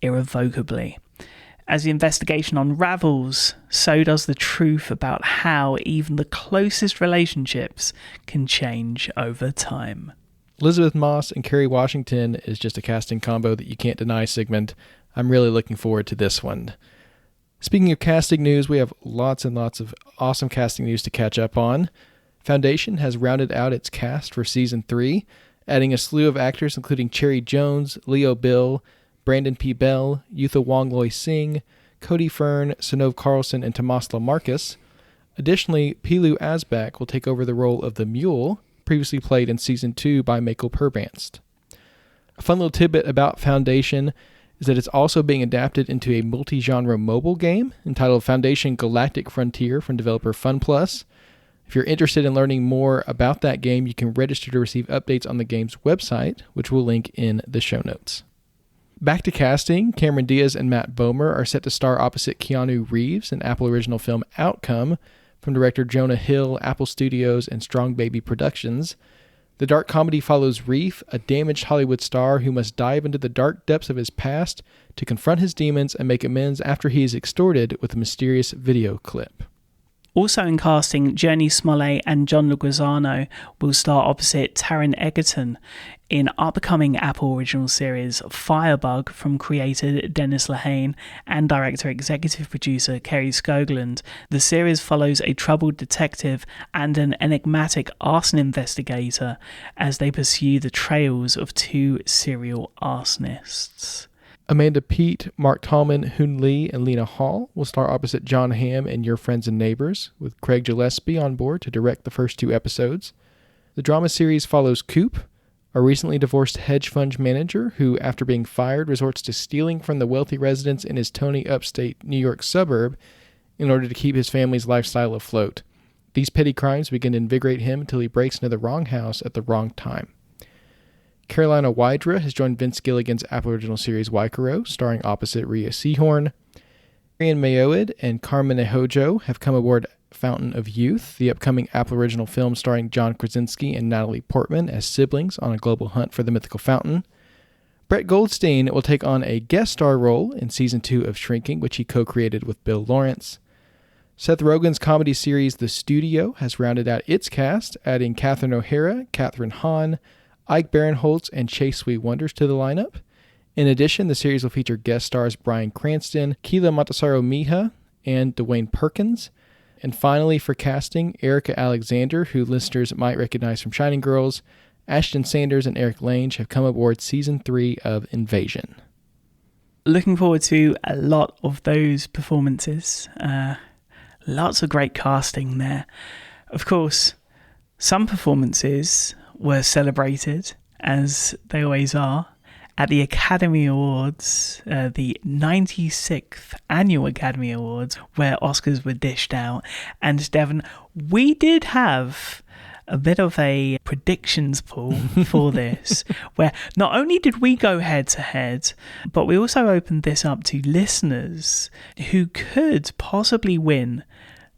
irrevocably. As the investigation unravels, so does the truth about how even the closest relationships can change over time. Elizabeth Moss and Kerry Washington is just a casting combo that you can't deny, Sigmund. I'm really looking forward to this one. Speaking of casting news, we have lots and lots of awesome casting news to catch up on. Foundation has rounded out its cast for Season 3, adding a slew of actors including Cherry Jones, Leo Bill, Brandon P. Bell, Yutha Wong-Loi Singh, Cody Fern, Sanov Carlson, and Tomas Lamarcus. Additionally, Pilu Asbak will take over the role of the Mule, previously played in Season 2 by Michael Perbanst. A fun little tidbit about Foundation is that it's also being adapted into a multi-genre mobile game entitled Foundation Galactic Frontier from developer FunPlus. If you're interested in learning more about that game, you can register to receive updates on the game's website, which we'll link in the show notes. Back to casting, Cameron Diaz and Matt Bomer are set to star opposite Keanu Reeves in Apple original film Outcome, from director Jonah Hill, Apple Studios, and Strong Baby Productions. The dark comedy follows Reef, a damaged Hollywood star who must dive into the dark depths of his past to confront his demons and make amends after he is extorted with a mysterious video clip. Also in casting, Journey Smollett and John Leguizamo will star opposite Taron Egerton in upcoming Apple original series Firebug from creator Dennis Lehane and director-executive producer Kerry Skoglund. The series follows a troubled detective and an enigmatic arson investigator as they pursue the trails of two serial arsonists. Amanda Peet, Mark Tallman, Hoon Lee, and Lena Hall will star opposite John Hamm in Your Friends and Neighbors, with Craig Gillespie on board to direct the first 2 episodes. The drama series follows Coop, a recently divorced hedge fund manager who, after being fired, resorts to stealing from the wealthy residents in his Tony upstate New York suburb in order to keep his family's lifestyle afloat. These petty crimes begin to invigorate him until he breaks into the wrong house at the wrong time. Carolina Wydra has joined Vince Gilligan's Apple original series Waikaro, starring opposite Rhea Seehorn. Marian Mayoad and Carmen Ejojo have come aboard Fountain of Youth, the upcoming Apple original film starring John Krasinski and Natalie Portman as siblings on a global hunt for the mythical fountain. Brett Goldstein will take on a guest star role in Season 2 of Shrinking, which he co-created with Bill Lawrence. Seth Rogen's comedy series The Studio has rounded out its cast, adding Catherine O'Hara, Katherine Hahn, Ike Barinholtz, and Chase Sweet Wonders to the lineup. In addition, the series will feature guest stars Bryan Cranston, Keila Montesaro-Mija, and Dwayne Perkins. And finally, for casting, Erica Alexander, who listeners might recognize from Shining Girls, Ashton Sanders, and Eric Lange have come aboard Season 3 of Invasion. Looking forward to a lot of those performances. Lots of great casting there. Of course, some performances were celebrated, as they always are, at the Academy Awards, the 96th Annual Academy Awards, where Oscars were dished out. And Devon, we did have a bit of a predictions pool for this, where not only did we go head to head, but we also opened this up to listeners who could possibly win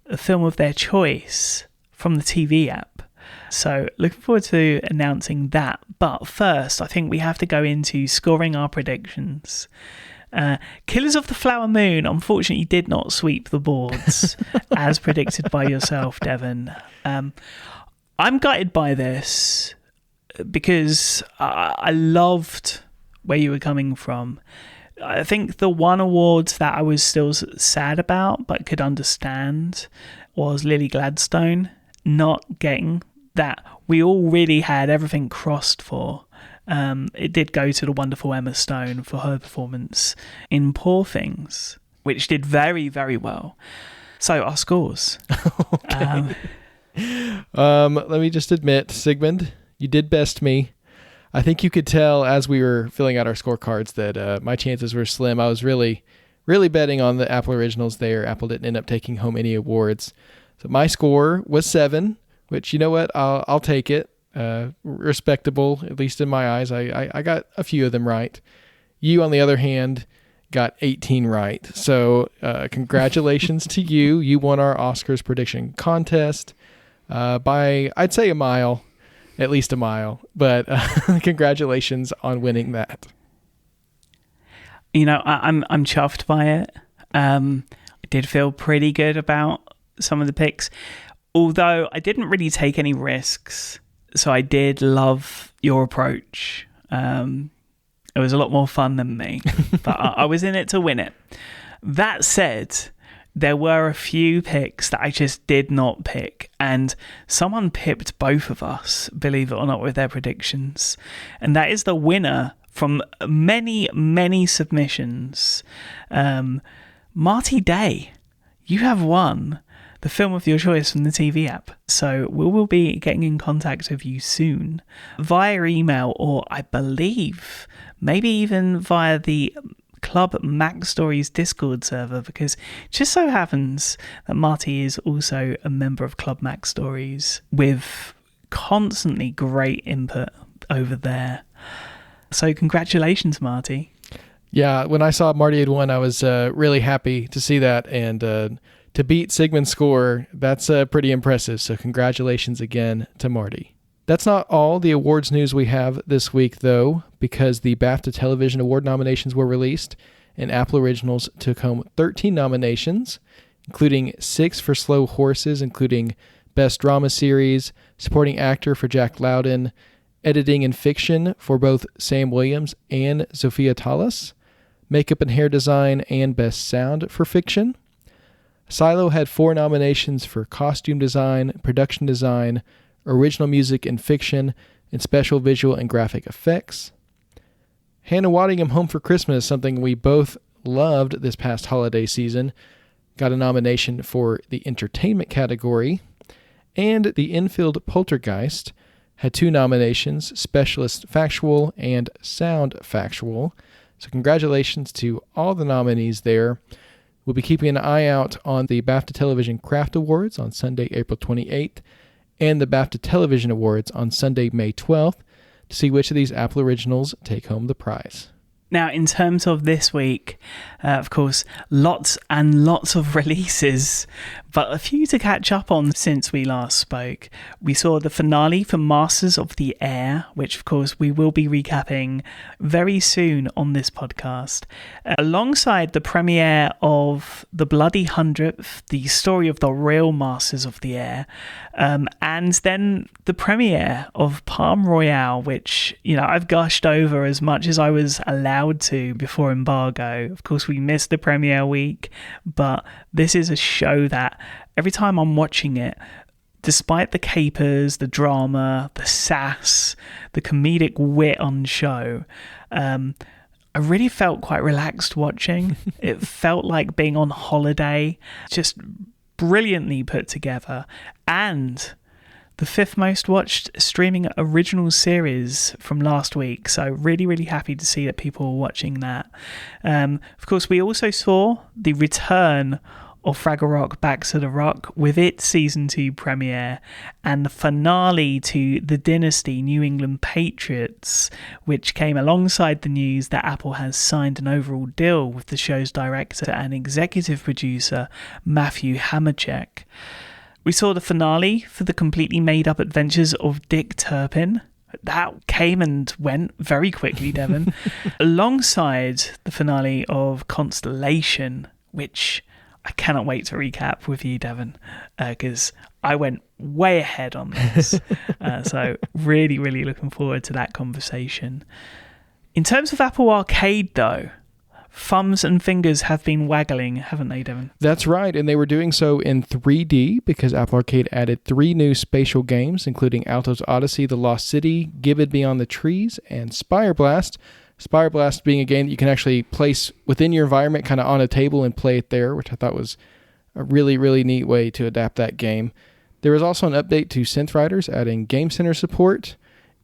a film of their choice from the TV app. So looking forward to announcing that. But first, I think we have to go into scoring our predictions. Killers of the Flower Moon unfortunately did not sweep the boards as predicted by yourself, Devon. I'm gutted by this because I loved where you were coming from. I think the one award that I was still sad about but could understand was Lily Gladstone not getting that we all really had everything crossed for. It did go to the wonderful Emma Stone for her performance in Poor Things, which did very, very well. So our scores. Okay. Let me just admit, Sigmund, you did best me. I think you could tell as we were filling out our scorecards that my chances were slim. I was really, really betting on the Apple originals there. Apple didn't end up taking home any awards. So my score was 7, which, you know what, I'll take it. Respectable, at least in my eyes. I got a few of them right. You, on the other hand, got 18 right. So congratulations to you. You won our Oscars prediction contest by, I'd say, a mile. At least a mile. But congratulations on winning that. You know, I'm chuffed by it. I did feel pretty good about some of the picks, although I didn't really take any risks. So I did love your approach. It was a lot more fun than me, but I was in it to win it. That said, there were a few picks that I just did not pick, and someone pipped both of us, believe it or not, with their predictions. And that is the winner from many, many submissions. Marty Day, you have won the film of your choice from the TV app. So we will be getting in contact with you soon via email, or I believe maybe even via the Club Mac Stories Discord server, because it just so happens that Marty is also a member of Club Mac Stories with constantly great input over there. So congratulations, Marty. Yeah, when I saw Marty had won, I was really happy to see that, and to beat Sigmund's score, that's pretty impressive. So congratulations again to Marty. That's not all the awards news we have this week, though, because the BAFTA Television Award nominations were released, and Apple Originals took home 13 nominations, including 6 for Slow Horses, including Best Drama Series, Supporting Actor for Jack Lowden, Editing and Fiction for both Sam Williams and Sophia Talas, Makeup and Hair Design, and Best Sound for Fiction. Silo had 4 nominations for Costume Design, Production Design, Original Music and Fiction, and Special Visual and Graphic Effects. Hannah Waddingham Home for Christmas, something we both loved this past holiday season, got a nomination for the Entertainment category. And The Infield Poltergeist had 2 nominations, Specialist Factual and Sound Factual. So congratulations to all the nominees there. We'll be keeping an eye out on the BAFTA Television Craft Awards on Sunday, April 28th, and the BAFTA Television Awards on Sunday, May 12th, to see which of these Apple originals take home the prize. Now, in terms of this week, of course, lots and lots of releases, but a few to catch up on since we last spoke. We saw the finale for Masters of the Air, which, of course, we will be recapping very soon on this podcast, alongside the premiere of The Bloody 100th, the story of the real Masters of the Air, and then the premiere of Palm Royale, which, I've gushed over as much as I was allowed to before embargo. Of course, we missed the premiere week, but this is a show that every time I'm watching it, despite the capers, the drama, the sass, the comedic wit on show, I really felt quite relaxed watching. It felt like being on holiday, just brilliantly put together, and the 5th most watched streaming original series from last week. So really, really happy to see that people are watching that. Of course, we also saw the return of Fraggle Rock Back to the Rock with its Season 2 premiere, and the finale to The Dynasty New England Patriots, which came alongside the news that Apple has signed an overall deal with the show's director and executive producer, Matthew Hammercheck. We saw the finale for The Completely Made Up Adventures of Dick Turpin. That came and went very quickly, Devon. Alongside the finale of Constellation, which I cannot wait to recap with you, Devon, because I went way ahead on this. So really, really looking forward to that conversation. In terms of Apple Arcade, though, thumbs and fingers have been waggling, haven't they, Devon? That's right, and they were doing so in 3D because Apple Arcade added 3 new spatial games, including Alto's Odyssey, The Lost City, Gibbet Beyond the Trees, and Spire Blast. Spire Blast being a game that you can actually place within your environment, kind of on a table, and play it there, which I thought was a really, really neat way to adapt that game. There was also an update to Synth Riders, adding Game Center support,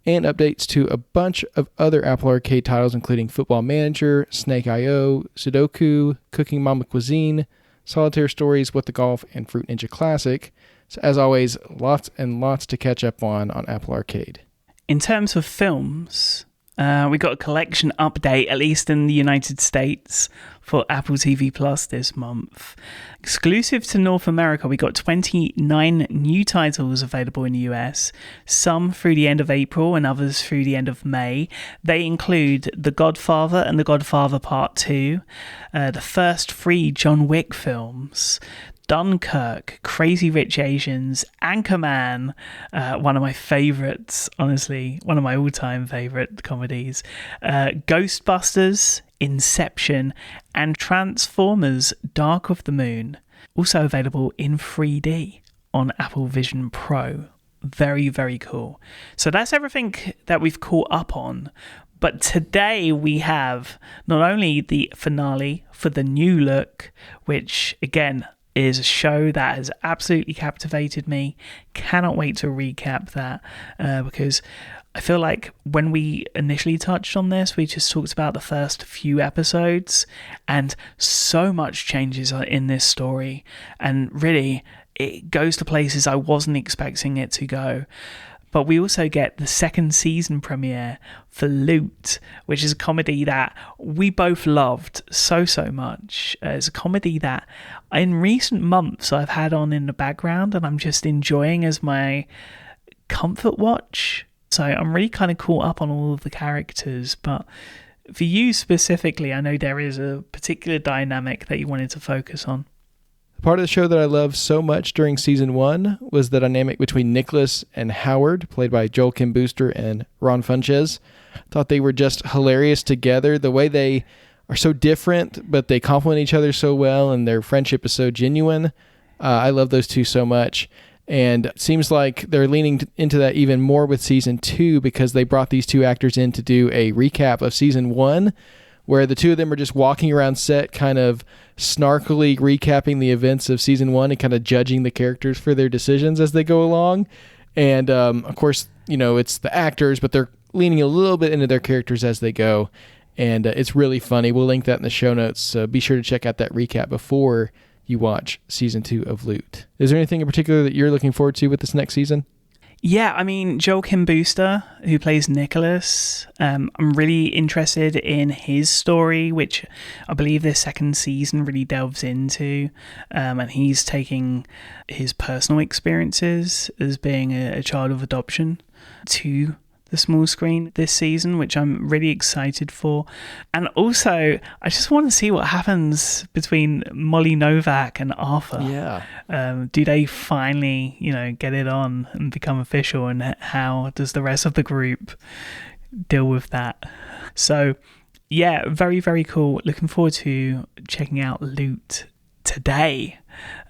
and updates to a bunch of other Apple Arcade titles, including Football Manager, Snake I.O., Sudoku, Cooking Mama Cuisine, Solitaire Stories, What the Golf, and Fruit Ninja Classic. So as always, lots and lots to catch up on Apple Arcade. In terms of films, we got a collection update, at least in the United States, for Apple TV Plus this month. Exclusive to North America, we got 29 new titles available in the US, some through the end of April and others through the end of May. They include The Godfather and The Godfather Part 2, the first 3 John Wick films, Dunkirk, Crazy Rich Asians, Anchorman, one of my favourites, honestly, one of my all-time favourite comedies, Ghostbusters, Inception, and Transformers Dark of the Moon, also available in 3D on Apple Vision Pro. Very, very cool. So that's everything that we've caught up on. But today we have not only the finale for The New Look, which, again, is a show that has absolutely captivated me. Cannot wait to recap that because I feel like when we initially touched on this, we just talked about the first few episodes, and so much changes in this story, and really it goes to places I wasn't expecting it to go. But we also get the second season premiere for Loot, which is a comedy that we both loved so much. It's a comedy that in recent months I've had on in the background and I'm just enjoying as my comfort watch. So I'm really kind of caught up on all of the characters. But for you specifically, I know there is a particular dynamic that you wanted to focus on. Part of the show that I loved so much during season 1 was the dynamic between Nicholas and Howard, played by Joel Kim Booster and Ron Funches. Thought they were just hilarious together. The way they are so different, but they complement each other so well, and their friendship is so genuine. I love those two so much. And it seems like they're leaning into that even more with season 2, because they brought these two actors in to do a recap of season 1, where the two of them are just walking around set kind of snarkily recapping the events of season 1 and kind of judging the characters for their decisions as they go along. And of course, it's the actors, but they're leaning a little bit into their characters as they go. And it's really funny. We'll link that in the show notes. So be sure to check out that recap before you watch season 2 of Loot. Is there anything in particular that you're looking forward to with this next season? Yeah, I mean, Joel Kim Booster, who plays Nicholas, I'm really interested in his story, which I believe this second season really delves into. And he's taking his personal experiences as being a child of adoption to the small screen this season, which I'm really excited for. And also, I just want to see what happens between Molly Novak and Arthur. Yeah. Do they finally, get it on and become official? And how does the rest of the group deal with that? So, yeah, very, very cool. Looking forward to checking out Loot today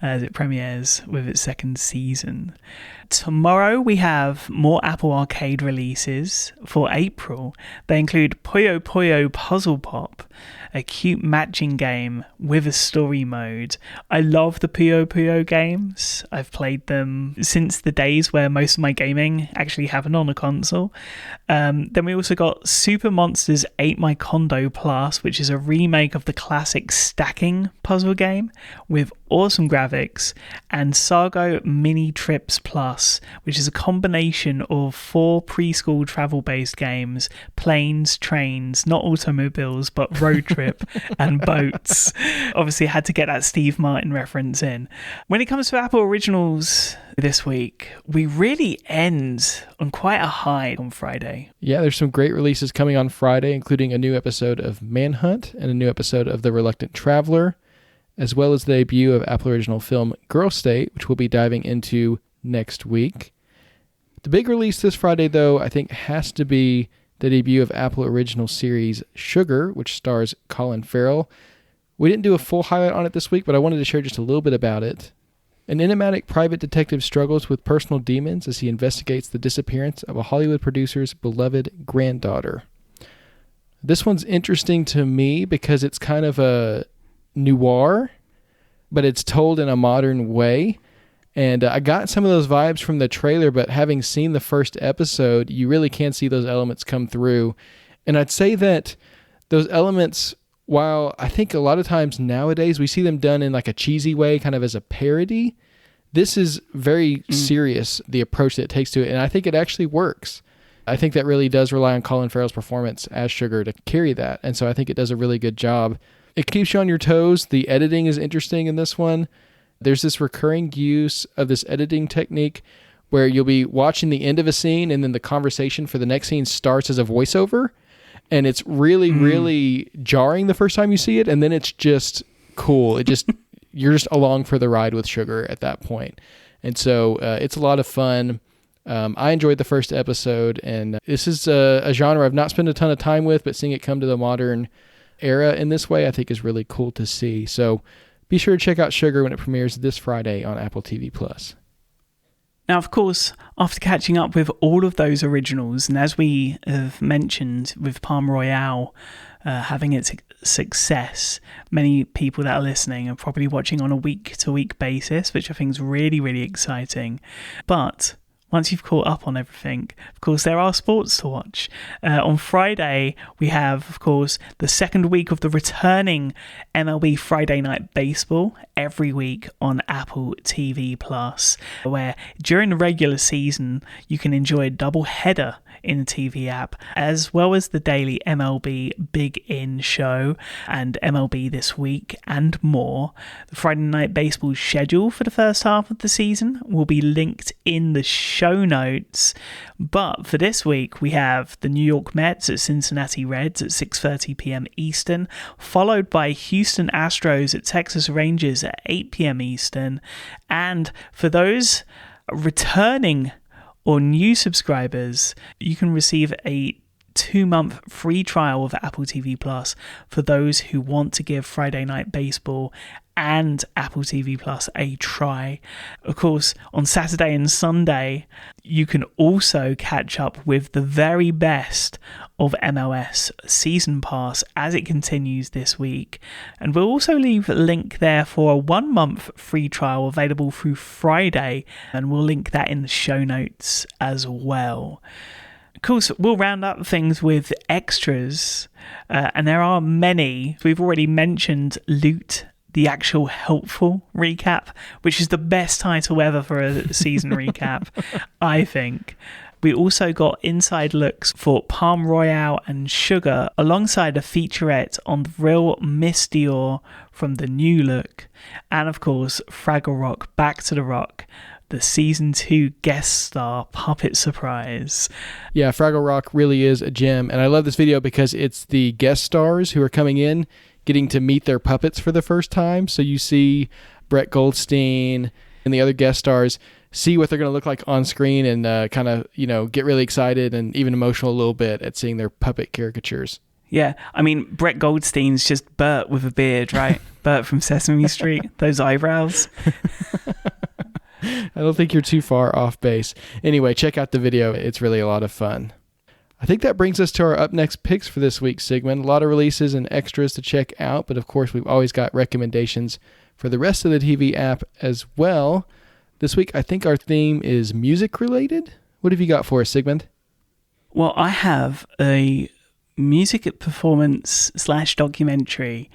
as it premieres with its second season. Tomorrow we have more Apple Arcade releases for April. They include Puyo Puyo Puzzle Pop, a cute matching game with a story mode. I love the Puyo Puyo games. I've played them since the days where most of my gaming actually happened on a console. Then we also got Super Monsters Ate My Condo Plus, which is a remake of the classic stacking puzzle game with awesome graphics, and Sargo Mini Trips Plus, which is a combination of 4 preschool travel-based games: planes, trains, not automobiles, but road trip, and boats. Obviously, I had to get that Steve Martin reference in. When it comes to Apple Originals this week, we really end on quite a high on Friday. Yeah, there's some great releases coming on Friday, including a new episode of Manhunt and a new episode of The Reluctant Traveler, as well as the debut of Apple Original film Girl State, which we'll be diving into next week. The big release this Friday, though, I think has to be the debut of Apple Original series Sugar, which stars Colin Farrell. We didn't do a full highlight on it this week, but I wanted to share just a little bit about it. An enigmatic private detective struggles with personal demons as he investigates the disappearance of a Hollywood producer's beloved granddaughter. This one's interesting to me because it's kind of a noir, but it's told in a modern way. And I got some of those vibes from the trailer, but having seen the first episode, you really can see those elements come through. And I'd say that those elements, while I think a lot of times nowadays we see them done in like a cheesy way, kind of as a parody, this is very serious, the approach that it takes to it. And I think it actually works. I think that really does rely on Colin Farrell's performance as Sugar to carry that. And so I think it does a really good job. It keeps you on your toes. The editing is interesting in this one. There's this recurring use of this editing technique where you'll be watching the end of a scene and then the conversation for the next scene starts as a voiceover. And it's really, really jarring the first time you see it. And then it's just cool. You're just along for the ride with Sugar at that point. And so it's a lot of fun. I enjoyed the first episode, and this is a genre I've not spent a ton of time with, but seeing it come to the modern era in this way, I think is really cool to see. So be sure to check out Sugar when it premieres this Friday on Apple TV+. Now, of course, after catching up with all of those originals, and as we have mentioned with Palm Royale having its success, many people that are listening are probably watching on a week-to-week basis, which I think is really, really exciting. But once you've caught up on everything, of course, there are sports to watch. On Friday, we have, of course, the second week of the returning MLB Friday Night Baseball every week on Apple TV+, where during the regular season, you can enjoy a double header in the TV app, as well as the daily MLB Big In show and MLB This Week and more. The Friday Night Baseball schedule for the first half of the season will be linked in the show notes. But for this week, we have the New York Mets at Cincinnati Reds at 6:30 p.m. Eastern, followed by Houston Astros at Texas Rangers at 8 p.m. Eastern. And for those returning or new subscribers, you can receive a 2-month free trial of Apple TV Plus for those who want to give Friday Night Baseball and Apple TV Plus a try. Of course, on Saturday and Sunday, you can also catch up with the very best of MLS Season Pass as it continues this week. And we'll also leave a link there for a 1-month free trial available through Friday, and we'll link that in the show notes as well. Of course, we'll round up things with extras, and there are many. We've already mentioned Loot, the actual helpful recap, which is the best title ever for a season recap, I think. We also got inside looks for Palm Royale and Sugar, alongside a featurette on the real Miss Dior from the new look. And of course, Fraggle Rock Back to the Rock, the season 2 guest star puppet surprise. Yeah, Fraggle Rock really is a gem, and I love this video because it's the guest stars who are coming in, getting to meet their puppets for the first time. So you see Brett Goldstein and the other guest stars see what they're going to look like on screen and kind of, get really excited and even emotional a little bit at seeing their puppet caricatures. Yeah, I mean, Brett Goldstein's just Bert with a beard, right? Bert from Sesame Street, those eyebrows. I don't think you're too far off base. Anyway, check out the video. It's really a lot of fun. I think that brings us to our up next picks for this week, Sigmund. A lot of releases and extras to check out, but of course we've always got recommendations for the rest of the TV app as well. This week I think our theme is music related. What have you got for us, Sigmund? Well, I have a music performance / documentary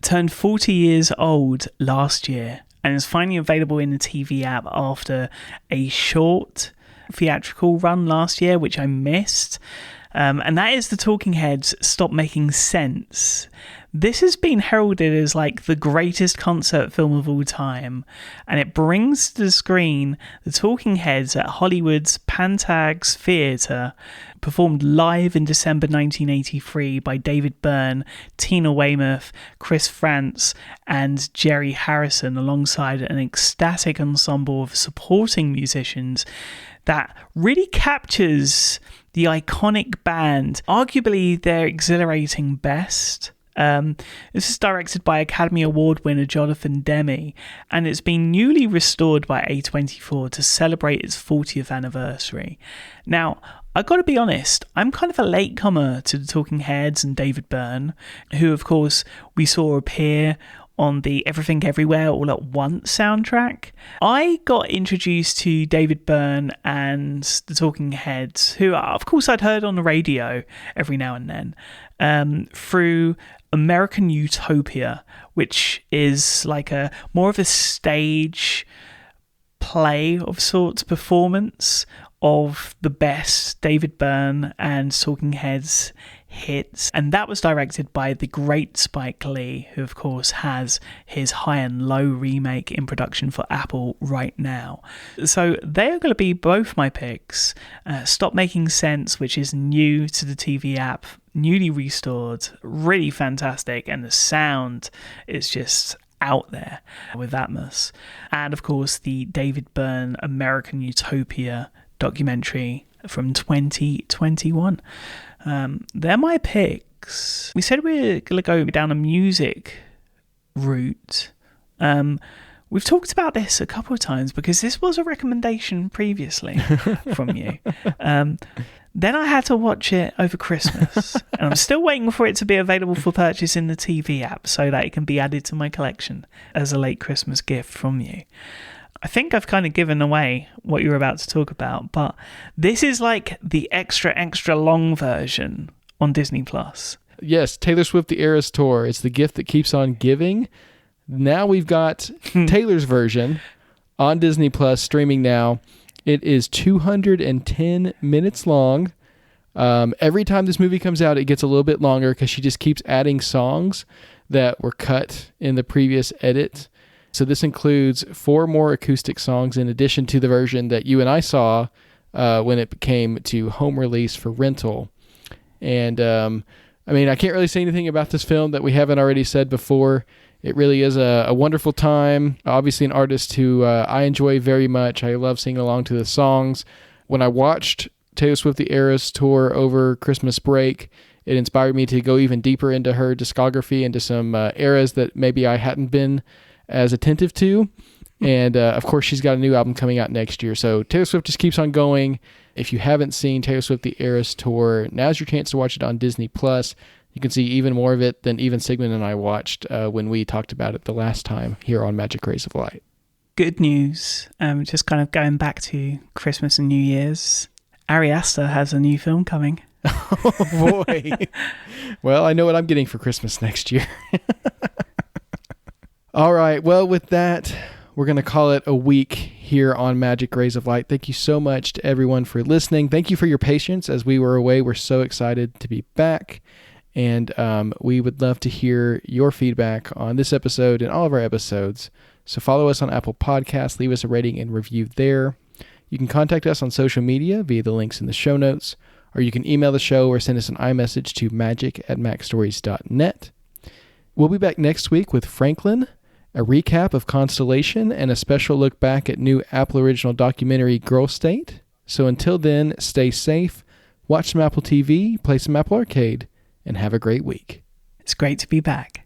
turned 40 years old last year and is finally available in the TV app after a short theatrical run last year, which I missed. And that is the Talking Heads' Stop Making Sense. This has been heralded as like the greatest concert film of all time, and it brings to the screen the Talking Heads at Hollywood's Pantags Theatre, performed live in December 1983 by David Byrne, Tina Weymouth, Chris Frantz, and Jerry Harrison, alongside an ecstatic ensemble of supporting musicians that really captures the iconic band, arguably their exhilarating best. This is directed by Academy Award winner Jonathan Demme, and it's been newly restored by A24 to celebrate its 40th anniversary. Now, I've got to be honest, I'm kind of a latecomer to the Talking Heads and David Byrne, who of course we saw appear on the Everything Everywhere All at Once soundtrack. I got introduced to David Byrne and the Talking Heads, who of course I'd heard on the radio every now and then, through American Utopia, which is like a more of a stage play of sorts, performance of the best David Byrne and Talking Heads hits, and that was directed by the great Spike Lee, who of course has his High and Low remake in production for Apple right now. So they are going to be both my picks. Stop Making Sense, which is new to the TV app, newly restored, really fantastic, and the sound is just out there with Atmos. And of course the David Byrne American Utopia documentary from 2021. They're my picks. We said we're going to go down a music route. We've talked about this a couple of times because this was a recommendation previously from you. Then I had to watch it over Christmas, and I'm still waiting for it to be available for purchase in the TV app so that it can be added to my collection as a late Christmas gift from you. I think I've kind of given away what you're about to talk about, but this is like the extra long version on Disney Plus. Yes, Taylor Swift The Eras Tour. It's the gift that keeps on giving. Now we've got Taylor's version on Disney Plus, streaming now. It is 210 minutes long. Every time this movie comes out, it gets a little bit longer because she just keeps adding songs that were cut in the previous edit. So this includes 4 more acoustic songs in addition to the version that you and I saw when it came to home release for rental. And I can't really say anything about this film that we haven't already said before. It really is a wonderful time. Obviously an artist who I enjoy very much. I love singing along to the songs. When I watched Taylor Swift The Eras Tour over Christmas break, it inspired me to go even deeper into her discography, into some eras that maybe I hadn't been as attentive to. And of course, she's got a new album coming out next year. So Taylor Swift just keeps on going. If you haven't seen Taylor Swift The Eras Tour, now's your chance to watch it on Disney+. You can see even more of it than even Sigmund and I watched when we talked about it the last time here on Magic Rays of Light. Good news. Just kind of going back to Christmas and New Year's. Ari Aster has a new film coming. Oh, boy. Well, I know what I'm getting for Christmas next year. All right. Well, with that, we're going to call it a week here on Magic Rays of Light. Thank you so much to everyone for listening. Thank you for your patience as we were away. We're so excited to be back. And we would love to hear your feedback on this episode and all of our episodes. So follow us on Apple Podcasts. Leave us a rating and review there. You can contact us on social media via the links in the show notes, or you can email the show or send us an iMessage to magic@macstories.net. We'll be back next week with Franklin, a recap of Constellation, and a special look back at new Apple original documentary Girl State. So until then, stay safe, watch some Apple TV, play some Apple Arcade, and have a great week. It's great to be back.